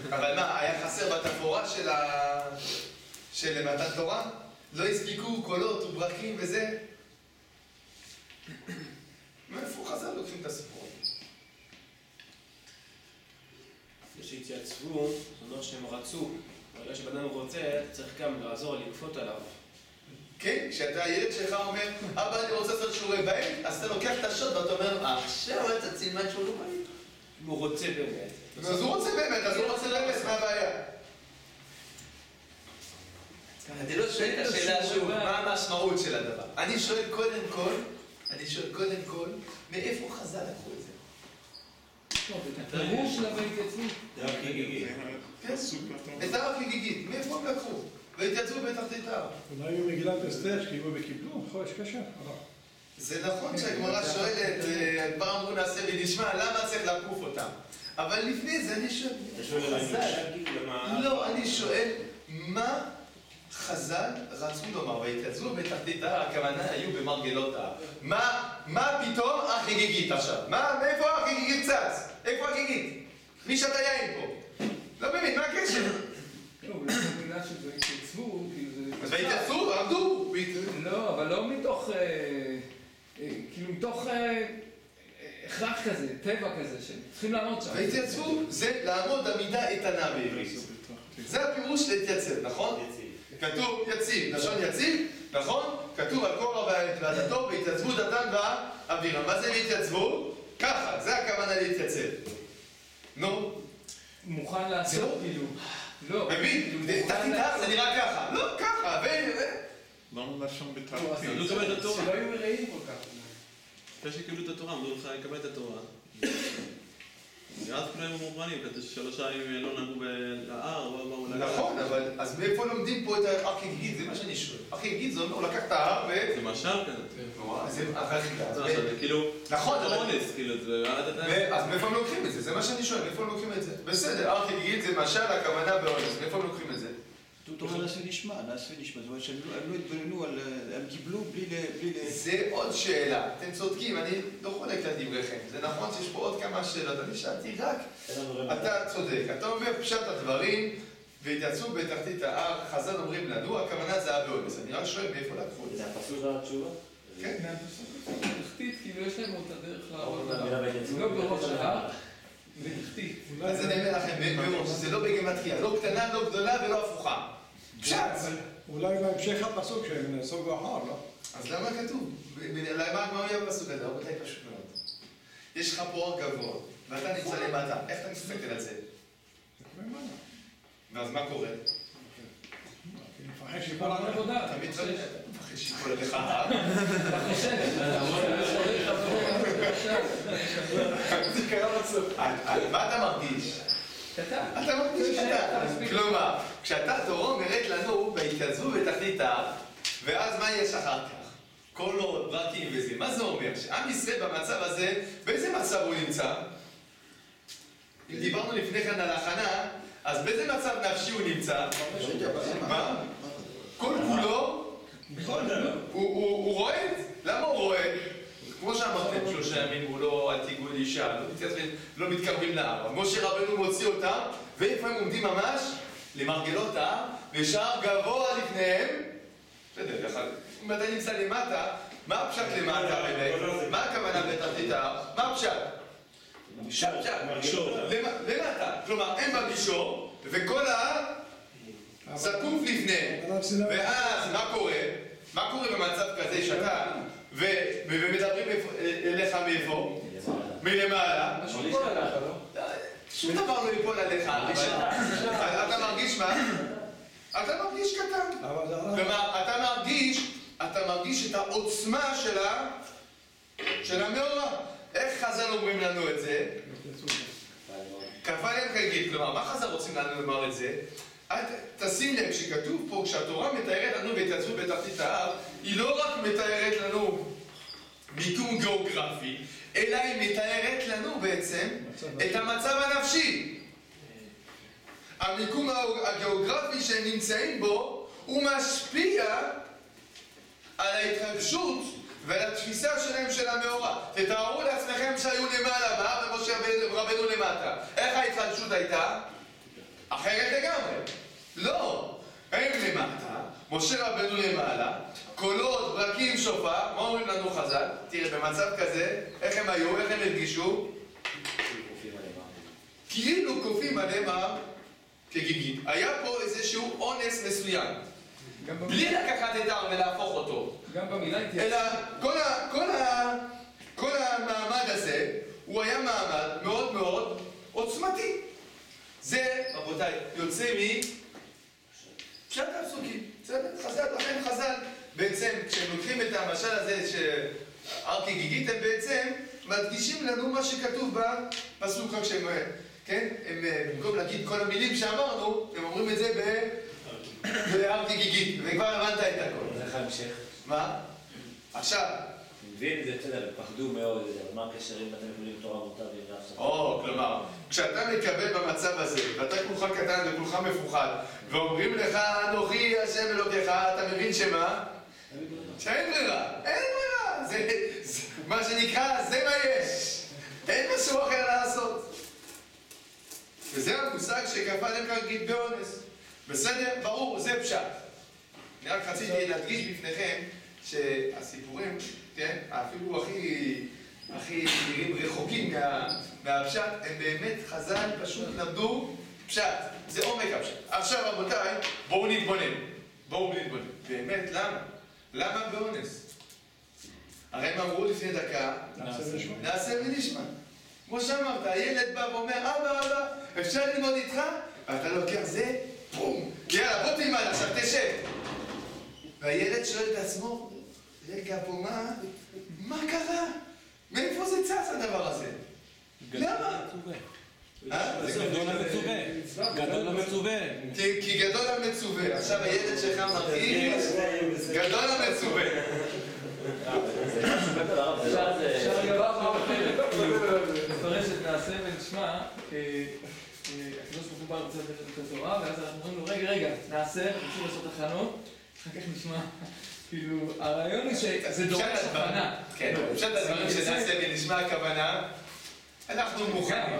אבל מה, היה חסר בתפאורה של מתן תורה? לא הספיקו קולות וברקים וזה? מאיפה חז"ל לוקחים את הסיפור? שהתייצבו, זאת אומרת שהם רצו, ברגע שבן אדם רוצה, צריך גם לעזור, לקפות עליו. כן, כשאתה הילד שלך אומר, אבא אני רוצה לעשות שיעורי בית, אז אתה לוקח את השוט ואתה אומר, עכשיו אתה תלמד שיעורי בית. אם הוא רוצה באמת. אז הוא רוצה באמת, מה הבעיה? אני לא שואל את השאלה שוב, מה המשמעות של הדבר? אני שואל קודם כל, מאיפה חז"ל לקחו את זה? את הפירוש של ההתייצבות. זה רק גיגית. את ההר כגיגית, מאיפה הם לקחו? והתייצבו בתחתית ההר. אולי במגילת אסתר שקיבלו וקיבלו, חודש קשה. זה נכון שהגמרא שואלת, כבר אמרו נעשה ונשמע, למה צריך לעקוף אותם? אבל לפני זה אני שואל, לא, אני שואל, מה חז"ל רצו לומר, והתייצבו בתחתית ההר, הכוונה היו במרגלות ההר. מה פתאום החגיגית עכשיו? מאיפה החגיגית צץ? איפה הגיגית? מי שתה יין פה? לא מבין, מה הקשר? לא, אולי במילה שזה התייצבו, כאילו זה... אז והתייצבו, עמדו. לא, אבל לא מתוך... כאילו מתוך... הכרח כזה, טבע כזה, שצריכים לעמוד שם. והתייצבו זה לעמוד עמידה איתנה בעברית. זה הפירוש להתייצב, נכון? כתוב יציב, לשון יציב, נכון? כתוב על קורח ועדתו והתייצבו דתן ואבירם. מה זה להתייצבו? ככה, זה הכוונה להתייצב. נו? מוכן לעשות כאילו. לא. מבין? תחתיתה זה נראה ככה. לא, ככה, לא לשון בתחתית. לא לקבל את התורה. שלא היו מראים כל כך. אחרי שקיבלו את התורה, אמרו לך לקבל את התורה. ואז כולם היו מורבנים, כתוב ש3 ימים לא נגעו בהר, לא באו לגעת. נכון, אבל אז מאיפה לומדים פה את הארכי גיגית? זה מה שאני שואל. ארכי גיגית זה אומר, הוא לקח את ההר ו... זה משל כזה. זה החידה. זה כאילו... נכון, זה אונס, כאילו, זה... אז מאיפה הם לוקחים את זה? זה מה שאני שואל, מאיפה הם לוקחים את זה? בסדר, ארכי גיגית זה משל הכוונה באונס, מאיפה הם לוקחים את זה? תורה נעשה נשמע, זאת אומרת שהם לא התבוננו על... הם קיבלו בלי זה עוד שאלה, אתם צודקים, אני לא חולק על דבריכם. זה נכון שיש פה עוד כמה שאלות, אני שאלתי רק, אתה צודק, אתה אומר פשט הדברים והתייצבו בתחתית ההר, חז"ל אומרים לנו, הכוונה זה היה באונס. אני רק שואל מאיפה לקחו את זה. זה הפסוק והתשובה? כן. בתחתית, כאילו יש להם אותה דרך לעבוד עליו. לא בראש ההר, בתחתית. אז אני אומר לכם, בראש, זה לא בגימטריה, לא קטנה, לא גדולה ולא הפוכה. פשט! אולי בהמשך הפסוק שהם נסוגו אחר, לא? אז למה כתוב? מה יהיה בפסוק הזה? רבותיי, פשוט מאוד. יש לך פה אור גבוה, ואתה נמצא למטה, איך אתה מסתכל על זה? ואז מה קורה? מפחד שיפול עליך. אתה מפחד שיפול עליך ההר? אתה חושב, זה קרה בסוף. מה אתה מרגיש? קטן. אתה מרגיש קטן. כלומר, כשאתה תורה אומרת לנו, והתייצבו בתחתית ההר, ואז מה יש אחר כך? קולות, ברקים וזה. מה זה אומר? שעם ישראל במצב הזה, באיזה מצב הוא נמצא? אם דיברנו לפני כן על ההכנה, אז באיזה מצב נפשי הוא נמצא? מה? כל כולו? הוא רועד? למה הוא רועד? כמו שאמרתם, 3 ימים הוא לא אל תיגעו אלישע, לא מתקרבים להר. משה רבנו מוציא אותם, ואיפה הם עומדים ממש? למרגלות ההר, ושער גבוה לפניהם. בסדר, אם אתה נמצא למטה, מה הפשט למטה באמת? מה הכוונה בתחתית ההר? מה הפשט? למטה. כלומר, הם במישור, וכל ההר זקוף לפניהם. ואז מה קורה? מה קורה במצב כזה שאתה ומדברים אליך מאיפה? מלמעלה. שום דבר לא ייפול עליך. אתה מרגיש מה? אתה מרגיש קטן. כלומר, אתה מרגיש את העוצמה של המאורע. איך חז"ל אומרים לנו את זה? כפה להם כגיד. כלומר, מה חז"ל רוצים לנו לומר את זה? תשים לב שכתוב פה, כשהתורה מתארת לנו והתייצבו בתחתית ההר, היא לא רק מתארת לנו מיקום גיאוגרפי, אלא היא מתארת לנו בעצם את המצב הנפשי. המיקום הגיאוגרפי שהם נמצאים בו, הוא משפיע על ההתרגשות ועל התפיסה שלהם של המאורע. תתארו לעצמכם שהיו למעלה בהר ומשה רבנו למטה. איך ההתרגשות הייתה? אחרת לגמרי. לא. הם למטה, משה רבנו למעלה, קולות, ברקים, שופר. מה אומרים לנו חז"ל? תראה, במצב כזה, איך הם היו, איך הם הרגישו? כאילו כופים עליהם הר כגיגית. היה פה איזשהו אונס מסוים. בלי לקחת את ההר ולהפוך אותו. גם במילה אלא כל המעמד הזה, הוא היה מעמד מאוד מאוד עוצמתי. זה, רבותיי, יוצא פשט הפסוקים. בסדר? חז"ל, לכן חז"ל. בעצם, כשהם לוקחים את המשל הזה שארכי גיגית, הם בעצם מדגישים לנו מה שכתוב בפסוק רק שהם, כן? הם, במקום להגיד כל המילים שאמרנו, הם אומרים את זה בארכי גיגית, וכבר הבנת את הכל. איך ההמשך? מה? עכשיו. מבין, זה בסדר, פחדו מאוד, אבל מה הקשר אם אתם מקבלים תורה מותר ואף ספר? כלומר, כשאתה מקבל במצב הזה, ואתה כולך קטן וכולך מפוחד, ואומרים לך, אנוכי השם אלוקיך, אתה מבין שמה? שאין ברירה, אין ברירה. מה שנקרא, זה מה יש. אין משהו אחר לעשות. וזה המושג שכפה עליהם כרגיל באונס. בסדר? ברור, זה פשט. אני רק רציתי להדגיש בפניכם שהסיפורים, כן, אפילו הכי נראים רחוקים מהפשט, הם באמת חז"ל פשוט למדו פשט. זה עומק הפשט. עכשיו רבותיי, בואו נתבונן. באמת, למה? למה באונס? הרי הם אמרו לפני דקה, נעשה ונשמע. כמו שאמרת, הילד בא ואומר, אבא, אפשר ללמוד איתך? ואתה לוקח זה, בום, יאללה, בוא תלמד, עכשיו תשב. והילד שואל את עצמו, רגע, פה מה קרה? מאיפה זה צץ הדבר הזה? למה? גדול המצווה. כי גדול המצווה. עכשיו הילד שלך מרגיש, גדול המצווה. אפשר לפרש את נעשה ונשמע, הקדוש ברוך הוא בא רוצה לתת את התורה, ואז אנחנו אומרים לו, רגע, נעשה, רוצים לעשות הכנות, אחר כך נשמע. כאילו, הרעיון הוא שזה דורש הכוונה. כן, פשוט הדברים שנעשה ונשמע הכוונה, אנחנו מוכנים.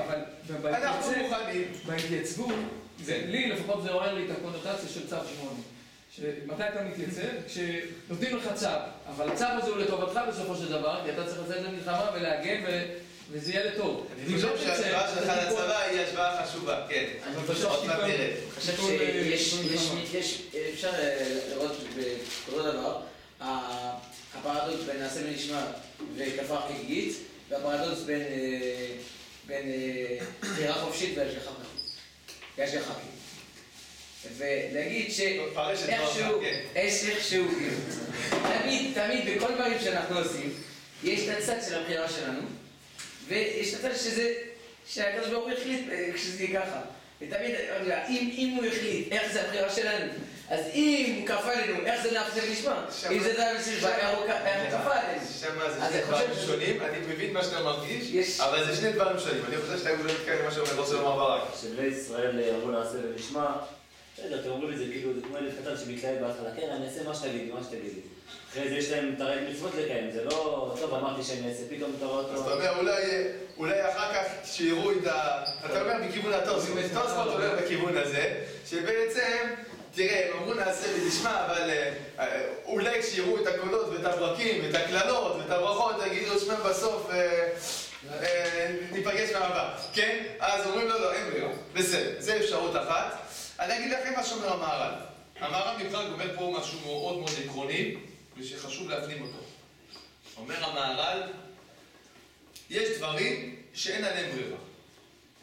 בהתייצבות, לי לפחות זה אומר לי את הקונוטציה של צו 8. שמתי אתה מתייצב? כשנותנים לך צו, אבל הצו הזה הוא לטובתך בסופו של דבר, כי אתה צריך לצאת למלחמה ולהגן וזה יהיה לטוב. אני חושב שההשוואה שלך לצבא היא השוואה חשובה, כן. אני חושב שיש, אפשר לראות בכל דבר, הפרדוקס בין נעשה ונשמע וכפר חגיגית, והפרדוקס בין בחירה חופשית והשגחה חופשית. ולהגיד שאיכשהו, תמיד בכל דברים שאנחנו עושים, יש את הצד של הבחירה שלנו, ויש את הצד שהקדוש ברוך הוא החליט כשזה יהיה ככה. ותמיד, אם הוא החליט איך זה הבחירה שלנו, אז אם הוא כפה עלינו, איך זה נעשה ונשמע? אם זה דבר מסביבה, איך הוא כפה עלינו? שמה זה שני דברים שונים, אני מבין מה שאתה מרגיש, אבל זה שני דברים שונים. אני חושב שאתה לא מתכוון למה שאומר רוצה לומר ברק. שבני ישראל אמרו נעשה ונשמע, בסדר, אתם אומרים את זה כאילו, זה כמו ילד קטן שמתלהב בהתחלה, כן, אני אעשה מה שתגידי. אחרי זה יש להם את מצוות לקיים, זה לא, טוב, אמרתי שאני אעשה, פתאום אתה רואה אותו. אז אתה אומר, אולי אחר כך שיראו את אתה אומר בכיוון הטוב, תוספות אומר בכיוון הזה, שבעצם, תראה, הם אמרו נעשה ונשמע, אבל אולי כשיראו את הקולות ואת הברקים ואת הקללות ואת הברכות, יגידו, שמע בסוף, ניפגש מהבא, כן? אז אומרים לו, לא, אין ברירה. בסדר, זה אפשרות אחת. אני אגיד לכם מה שאומר המהר"ל. המהר"ל מבחר אומר פה משהו מאוד מאוד עקרוני, ושחשוב להפנים אותו. אומר המהר"ל, יש דברים שאין עליהם ברירה.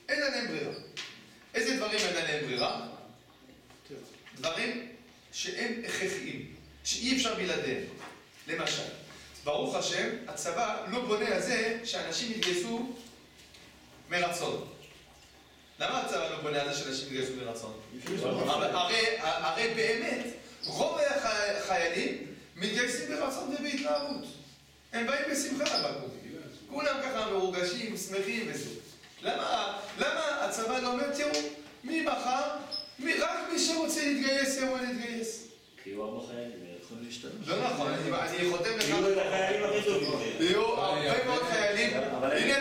אין עליהם ברירה. איזה דברים אין עליהם ברירה? דברים שהם הכרחיים, שאי אפשר בלעדיהם. למשל, ברוך השם, הצבא לא בונה על זה שאנשים יתגייסו מרצון. למה הצבא לא בונה על זה שאנשים יתגייסו מרצון? הרי באמת, רוב החיילים מתגייסים ברצון ובהתלהבות. הם באים בשמחה לבקום. כולם ככה מרוגשים, שמחים וזה. למה הצבא לא אומר, תראו, מי מחר, רק מי שרוצה להתגייס, יבוא להתגייס. כי הוא הרבה חיילים, יכול להשתמש. לא נכון, אני חותם לך. יהיו את החיילים הכי טובים. יהיו הרבה מאוד חיילים. הנה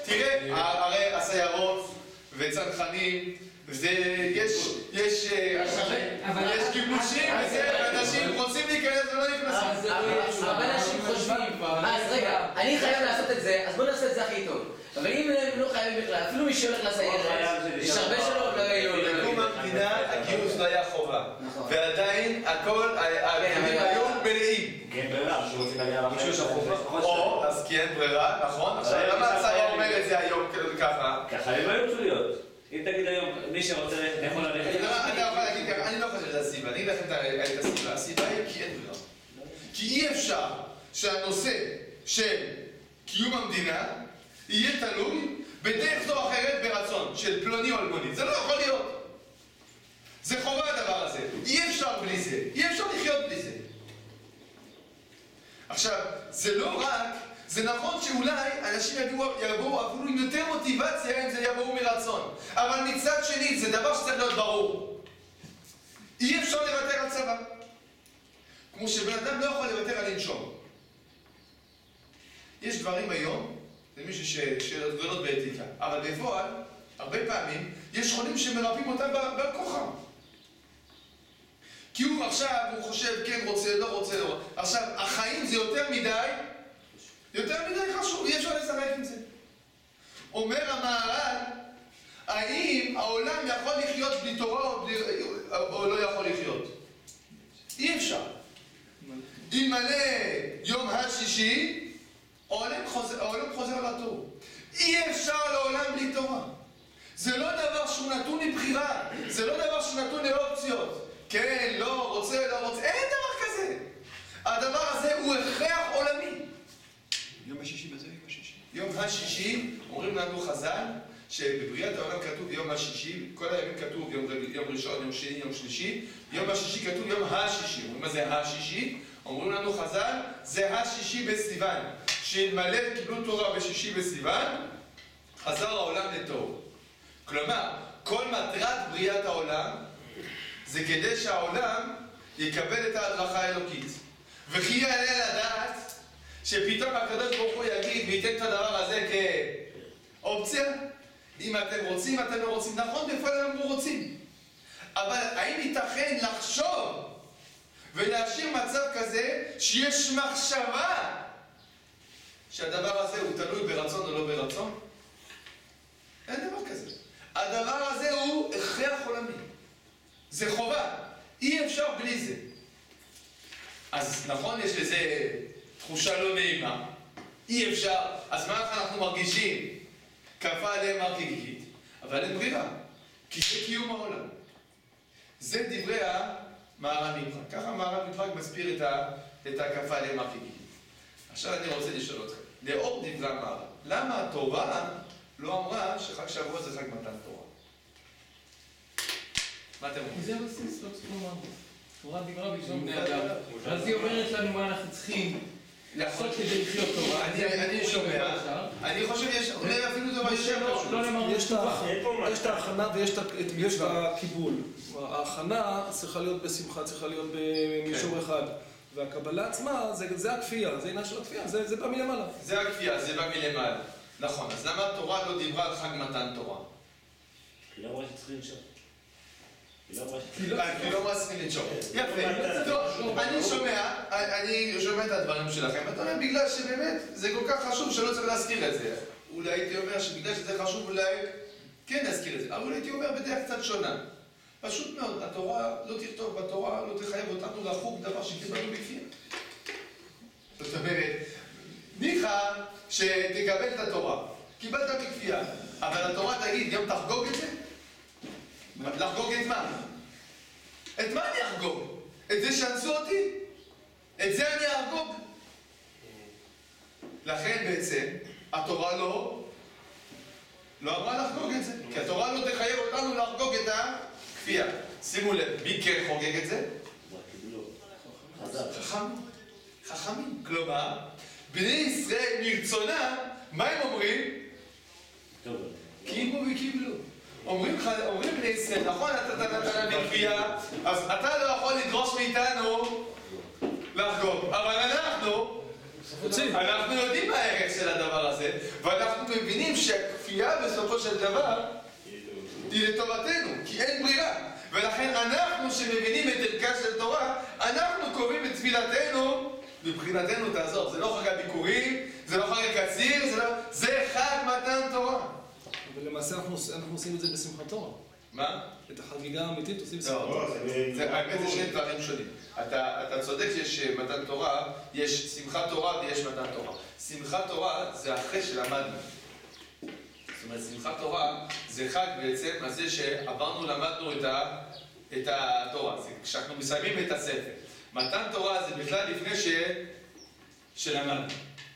תראה, הרי הסיירות וצנחנים, יש גיבושים וזה, ואנשים רוצים להיכנס ולא נכנסים. אבל אנשים חושבים, אז רגע, אני חייב לעשות את זה, אז בוא נעשה את זה הכי טוב. אבל אם הם לא חייבים בכלל, אפילו מי שהולך לסיירת, יש הרבה שלא לא בקום המדינה הגיוס לא היה חובה. ועדיין הכל, הכלים היו מלאים. כן, ברירה, שרוצים להגיע לחיילים. או, אז כן, ברירה, נכון. עכשיו, למה הצבא אומר את זה היום ככה? ככה הם היו צריכים להיות. אם תגיד היום, מי שרוצה, יכול ללכת. אתה יכול להגיד ככה, אני לא חושב שזה הסיבה, אני אגיד לכם את הסיבה. הסיבה היא כי אין ברירה. כי אי אפשר שהנושא של קיום המדינה יהיה תלוי בדרך זו או אחרת ברצון של פלוני או אלמוני. זה לא יכול להיות. זה חובה הדבר הזה. אי אפשר בלי זה. אי אפשר לחיות בלי זה. עכשיו, זה לא רק, זה נכון שאולי אנשים יבואו אפילו עם יותר מוטיבציה אם זה יבואו מרצון. אבל מצד שני, זה דבר שצריך להיות ברור. אי אפשר לוותר על צבא. כמו שבן אדם לא יכול לוותר על לנשום. יש דברים היום, זה מישהו שגולות באתיקה, אבל בפועל, הרבה פעמים, יש חולים שמרפאים אותם בכוחם. כי הוא עכשיו, הוא חושב, כן רוצה, לא רוצה, לא. עכשיו, החיים זה יותר מדי חשוב, אי אפשר לשחק עם זה. אומר המהר"ל, האם העולם יכול לחיות בלי תורה או לא יכול לחיות? אי אפשר. אלמלא יום השישי, העולם חוזר לתור. אי אפשר לעולם בלי תורה. זה לא דבר שהוא נתון לבחירה, זה לא דבר שהוא נתון לאופציות. כן, לא, רוצה, לא רוצה, אין דבר כזה. הדבר הזה הוא הכרח עולמי. יום השישי בזה, יום השישי. יום השישי, אומרים לנו חז"ל, שבבריאת העולם כתוב יום השישי, כל הימים כתוב יום ראשון, יום שני, יום שלישי, יום השישי כתוב יום השישי. אומרים מה זה השישי? אומרים לנו חז"ל, זה השישי בסיוון. שאלמלא קיבלו תורה בשישי בסיוון, חזר העולם לתוהו. כלומר, כל מטרת בריאת העולם זה כדי שהעולם יקבל את ההדרכה האלוקית. וכי יעלה לדעת שפתאום הקדוש ברוך הוא יגיד וייתן את הדבר הזה כאופציה? אם אתם רוצים, אתם לא רוצים. נכון, בפועל אנחנו רוצים. אבל האם ייתכן לחשוב ולהשאיר מצב כזה שיש מחשבה שהדבר הזה הוא תלוי ברצון או לא ברצון? אין דבר כזה. הדבר הזה הוא הכרח עולמי. זה חובה. אי אפשר בלי זה. אז נכון, יש לזה תחושה לא נעימה. אי אפשר. אז מה אנחנו מרגישים? כפה עליהם הר כגיגית. אבל אין ברירה. כי זה קיום העולם. זה דברי המהר"ל מפראג. ככה המהר"ל מפראג מסביר את הכפה עליהם הר כגיגית. עכשיו אני רוצה לשאול אתכם. לאור דברי המהר"ל, למה התורה לא אמרה שחג שבועות זה חג מתן תורה? מה אתם אומרים? זה הבסיס, לא צריך לומר. תורה דיברה בשביל בני אדם. אז היא אומרת לנו מה אנחנו צריכים לעשות כדי לחיות תורה. אני שומע, אני חושב שיש, אולי אפילו דבר יותר פשוט. יש את ההכנה ויש את הקיבול. ההכנה צריכה להיות בשמחה, צריכה להיות במישור אחד. והקבלה עצמה, זה הכפייה, זה עניין של הכפייה, זה בא מלמעלה. זה הכפייה, זה בא מלמעלה. נכון, אז למה התורה לא דיברה על חג מתן תורה? היא לא אמרה שצריכים לנשור. כי לא אמרה שצריכים לנשור. יפה. טוב, אני שומע את הדברים שלכם, ואתה אומר, בגלל שבאמת זה כל כך חשוב שלא צריך להזכיר את זה. אולי הייתי אומר שבגלל שזה חשוב אולי כן להזכיר את זה, אבל הייתי אומר בדרך קצת שונה. פשוט מאוד, התורה לא תכתוב בתורה, לא תחייב אותנו לחוג דבר שקיבלנו בכפייה. זאת אומרת, ניחא שתקבל את התורה, קיבלת בכפייה, אבל התורה תגיד, גם תחגוג את זה? לחגוג את מה? את מה אני אחגוג? את זה שאנסו אותי? את זה אני אחגוג? לכן בעצם, התורה לא אמרה לחגוג את זה, כי התורה לא תחייב אותנו לחגוג את הכפייה. שימו לב, מי כן חוגג את זה? חכמים. כלומר, בני ישראל מרצונה, מה הם אומרים? קיימו וקיבלו. אומרים בני ישראל, נכון, אתה נתן בכפייה, אז אתה לא יכול לדרוש מאיתנו לחגוג. אבל אנחנו יודעים מה הערך של הדבר הזה, ואנחנו מבינים שהכפייה בסופו של דבר היא לטובתנו, כי אין ברירה. ולכן אנחנו שמבינים את ערכה של תורה, אנחנו קוראים את תפילתנו, מבחינתנו תעזור, זה לא חג הביקורים, זה לא חג הקציר, זה חג מתן תורה. ולמעשה אנחנו עושים את זה בשמחת תורה. מה? את החגיגה האמיתית עושים בשמחת תורה. האמת זה שני דברים שונים. אתה צודק שיש מתן תורה, יש שמחת תורה ויש מתן תורה. שמחת תורה זה אחרי שלמדנו. זאת אומרת, שמחת תורה זה חג בעצם הזה שעברנו, למדנו את התורה. זה כשאנחנו מסיימים את הספר. מתן תורה זה בכלל לפני שלמדנו,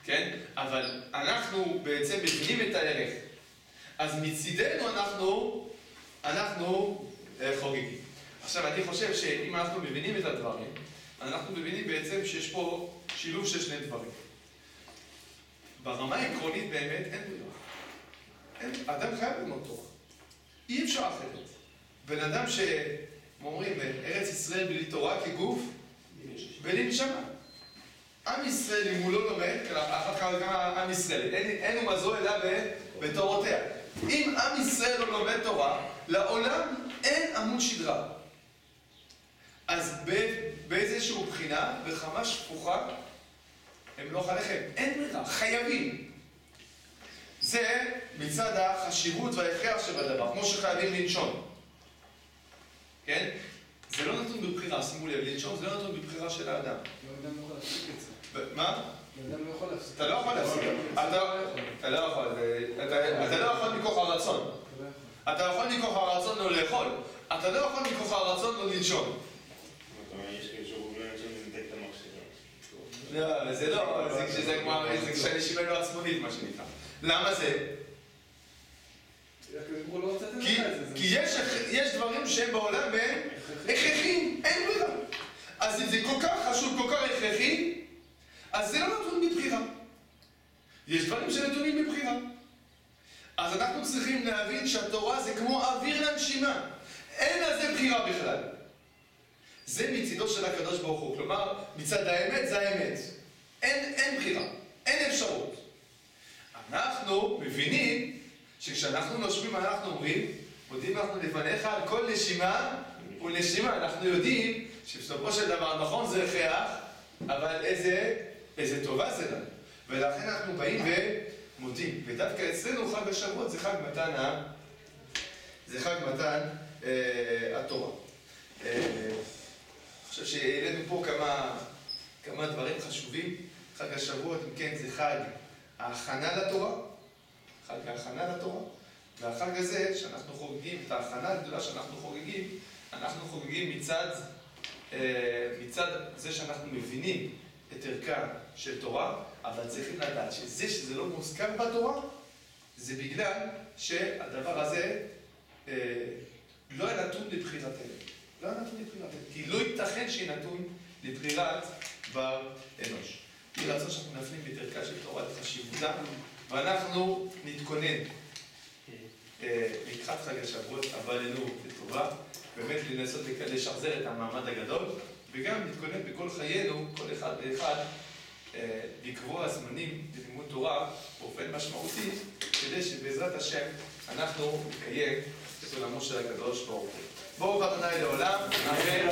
כן? אבל אנחנו בעצם מבינים את הערך. אז מצידנו אנחנו חוגגים. עכשיו, אני חושב שאם אנחנו מבינים את הדברים, אנחנו מבינים בעצם שיש פה שילוב של שני דברים. ברמה העקרונית באמת אין ברירה. אדם חייב ללמוד תורה. אי אפשר אחרת. בן אדם שאומרים, ארץ ישראל בלי תורה כגוף, בלי נשמה. עם ישראל, אם הוא לא לומד, אחת כמה עם ישראל, אין הוא מזו אלא בתורותיה. אם עם ישראל לא לומד תורה, לעולם אין עמוד שדרה. אז באיזשהו בחינה, בחמה שפוכה, הם לא חלכם. אין ברירה, חייבים. זה מצד החשיבות וההכרח שבדבר, כמו שחייבים לנשום. כן? זה לא נתון בבחירה, שימו לב, לנשום זה לא נתון בבחירה של האדם. האדם לא יכול להפסיק את זה. מה? האדם לא יכול להפסיק. אתה לא יכול להפסיק. אתה לא יכול. אתה לא יכול מכוח הרצון. אתה יכול מכוח הרצון לא לאכול. אתה לא יכול מכוח הרצון לא לנשום. יש כאלה שרובלן שמנתק את המכשיר. לא, זה לא, זה כשהנשימה לא עצמונית, מה שנקרא. למה זה? כי יש דברים שהם בעולם והם הכרחיים, אין ברירה. אז אם זה כל כך חשוב, כל כך הכרחי, אז זה לא נתון בבחירה. יש דברים שנתונים בבחירה. אז אנחנו צריכים להבין שהתורה זה כמו אוויר לנשימה. אין על זה בחירה בכלל. זה מצידו של הקדוש ברוך הוא. כלומר, מצד האמת זה האמת. אין בחירה, אין אפשרות. אנחנו מבינים שכשאנחנו נושמים אנחנו אומרים, מודים אנחנו לפניך על כל נשימה ונשימה. אנחנו יודעים שבסופו של דבר נכון זה הכרח, אבל איזה טובה זה לנו. ולכן אנחנו באים ומודים. ודווקא אצלנו חג השבועות זה חג מתן התורה. אני חושב שהעלינו פה כמה דברים חשובים. חג השבועות, אם כן, זה חג ההכנה לתורה. חג ההכנה לתורה. והחג הזה שאנחנו חוגגים, את ההכנה הגדולה שאנחנו חוגגים, אנחנו חוגגים מצד זה שאנחנו מבינים את ערכה של תורה, אבל צריכים לדעת שזה לא מוזכר בתורה, זה בגלל שהדבר הזה לא היה נתון לבחירתנו. לא היה נתון לבחירתנו, כי לא ייתכן שיהיה נתון לבחירת בר אנוש. היא רצון שאנחנו נפנים את ערכה של תורה, את חשיבותה, ואנחנו נתכונן לקראת חג השבועות הבא לנו לטובה, באמת לנסות לשחזר את המעמד הגדול, וגם נתכונן בכל חיינו, כל אחד ואחד, לקבוע זמנים ללימוד תורה באופן משמעותי, כדי שבעזרת השם אנחנו נקיים את עולמו של הקדוש ברוך הוא. ברוך ה' לעולם, אמן.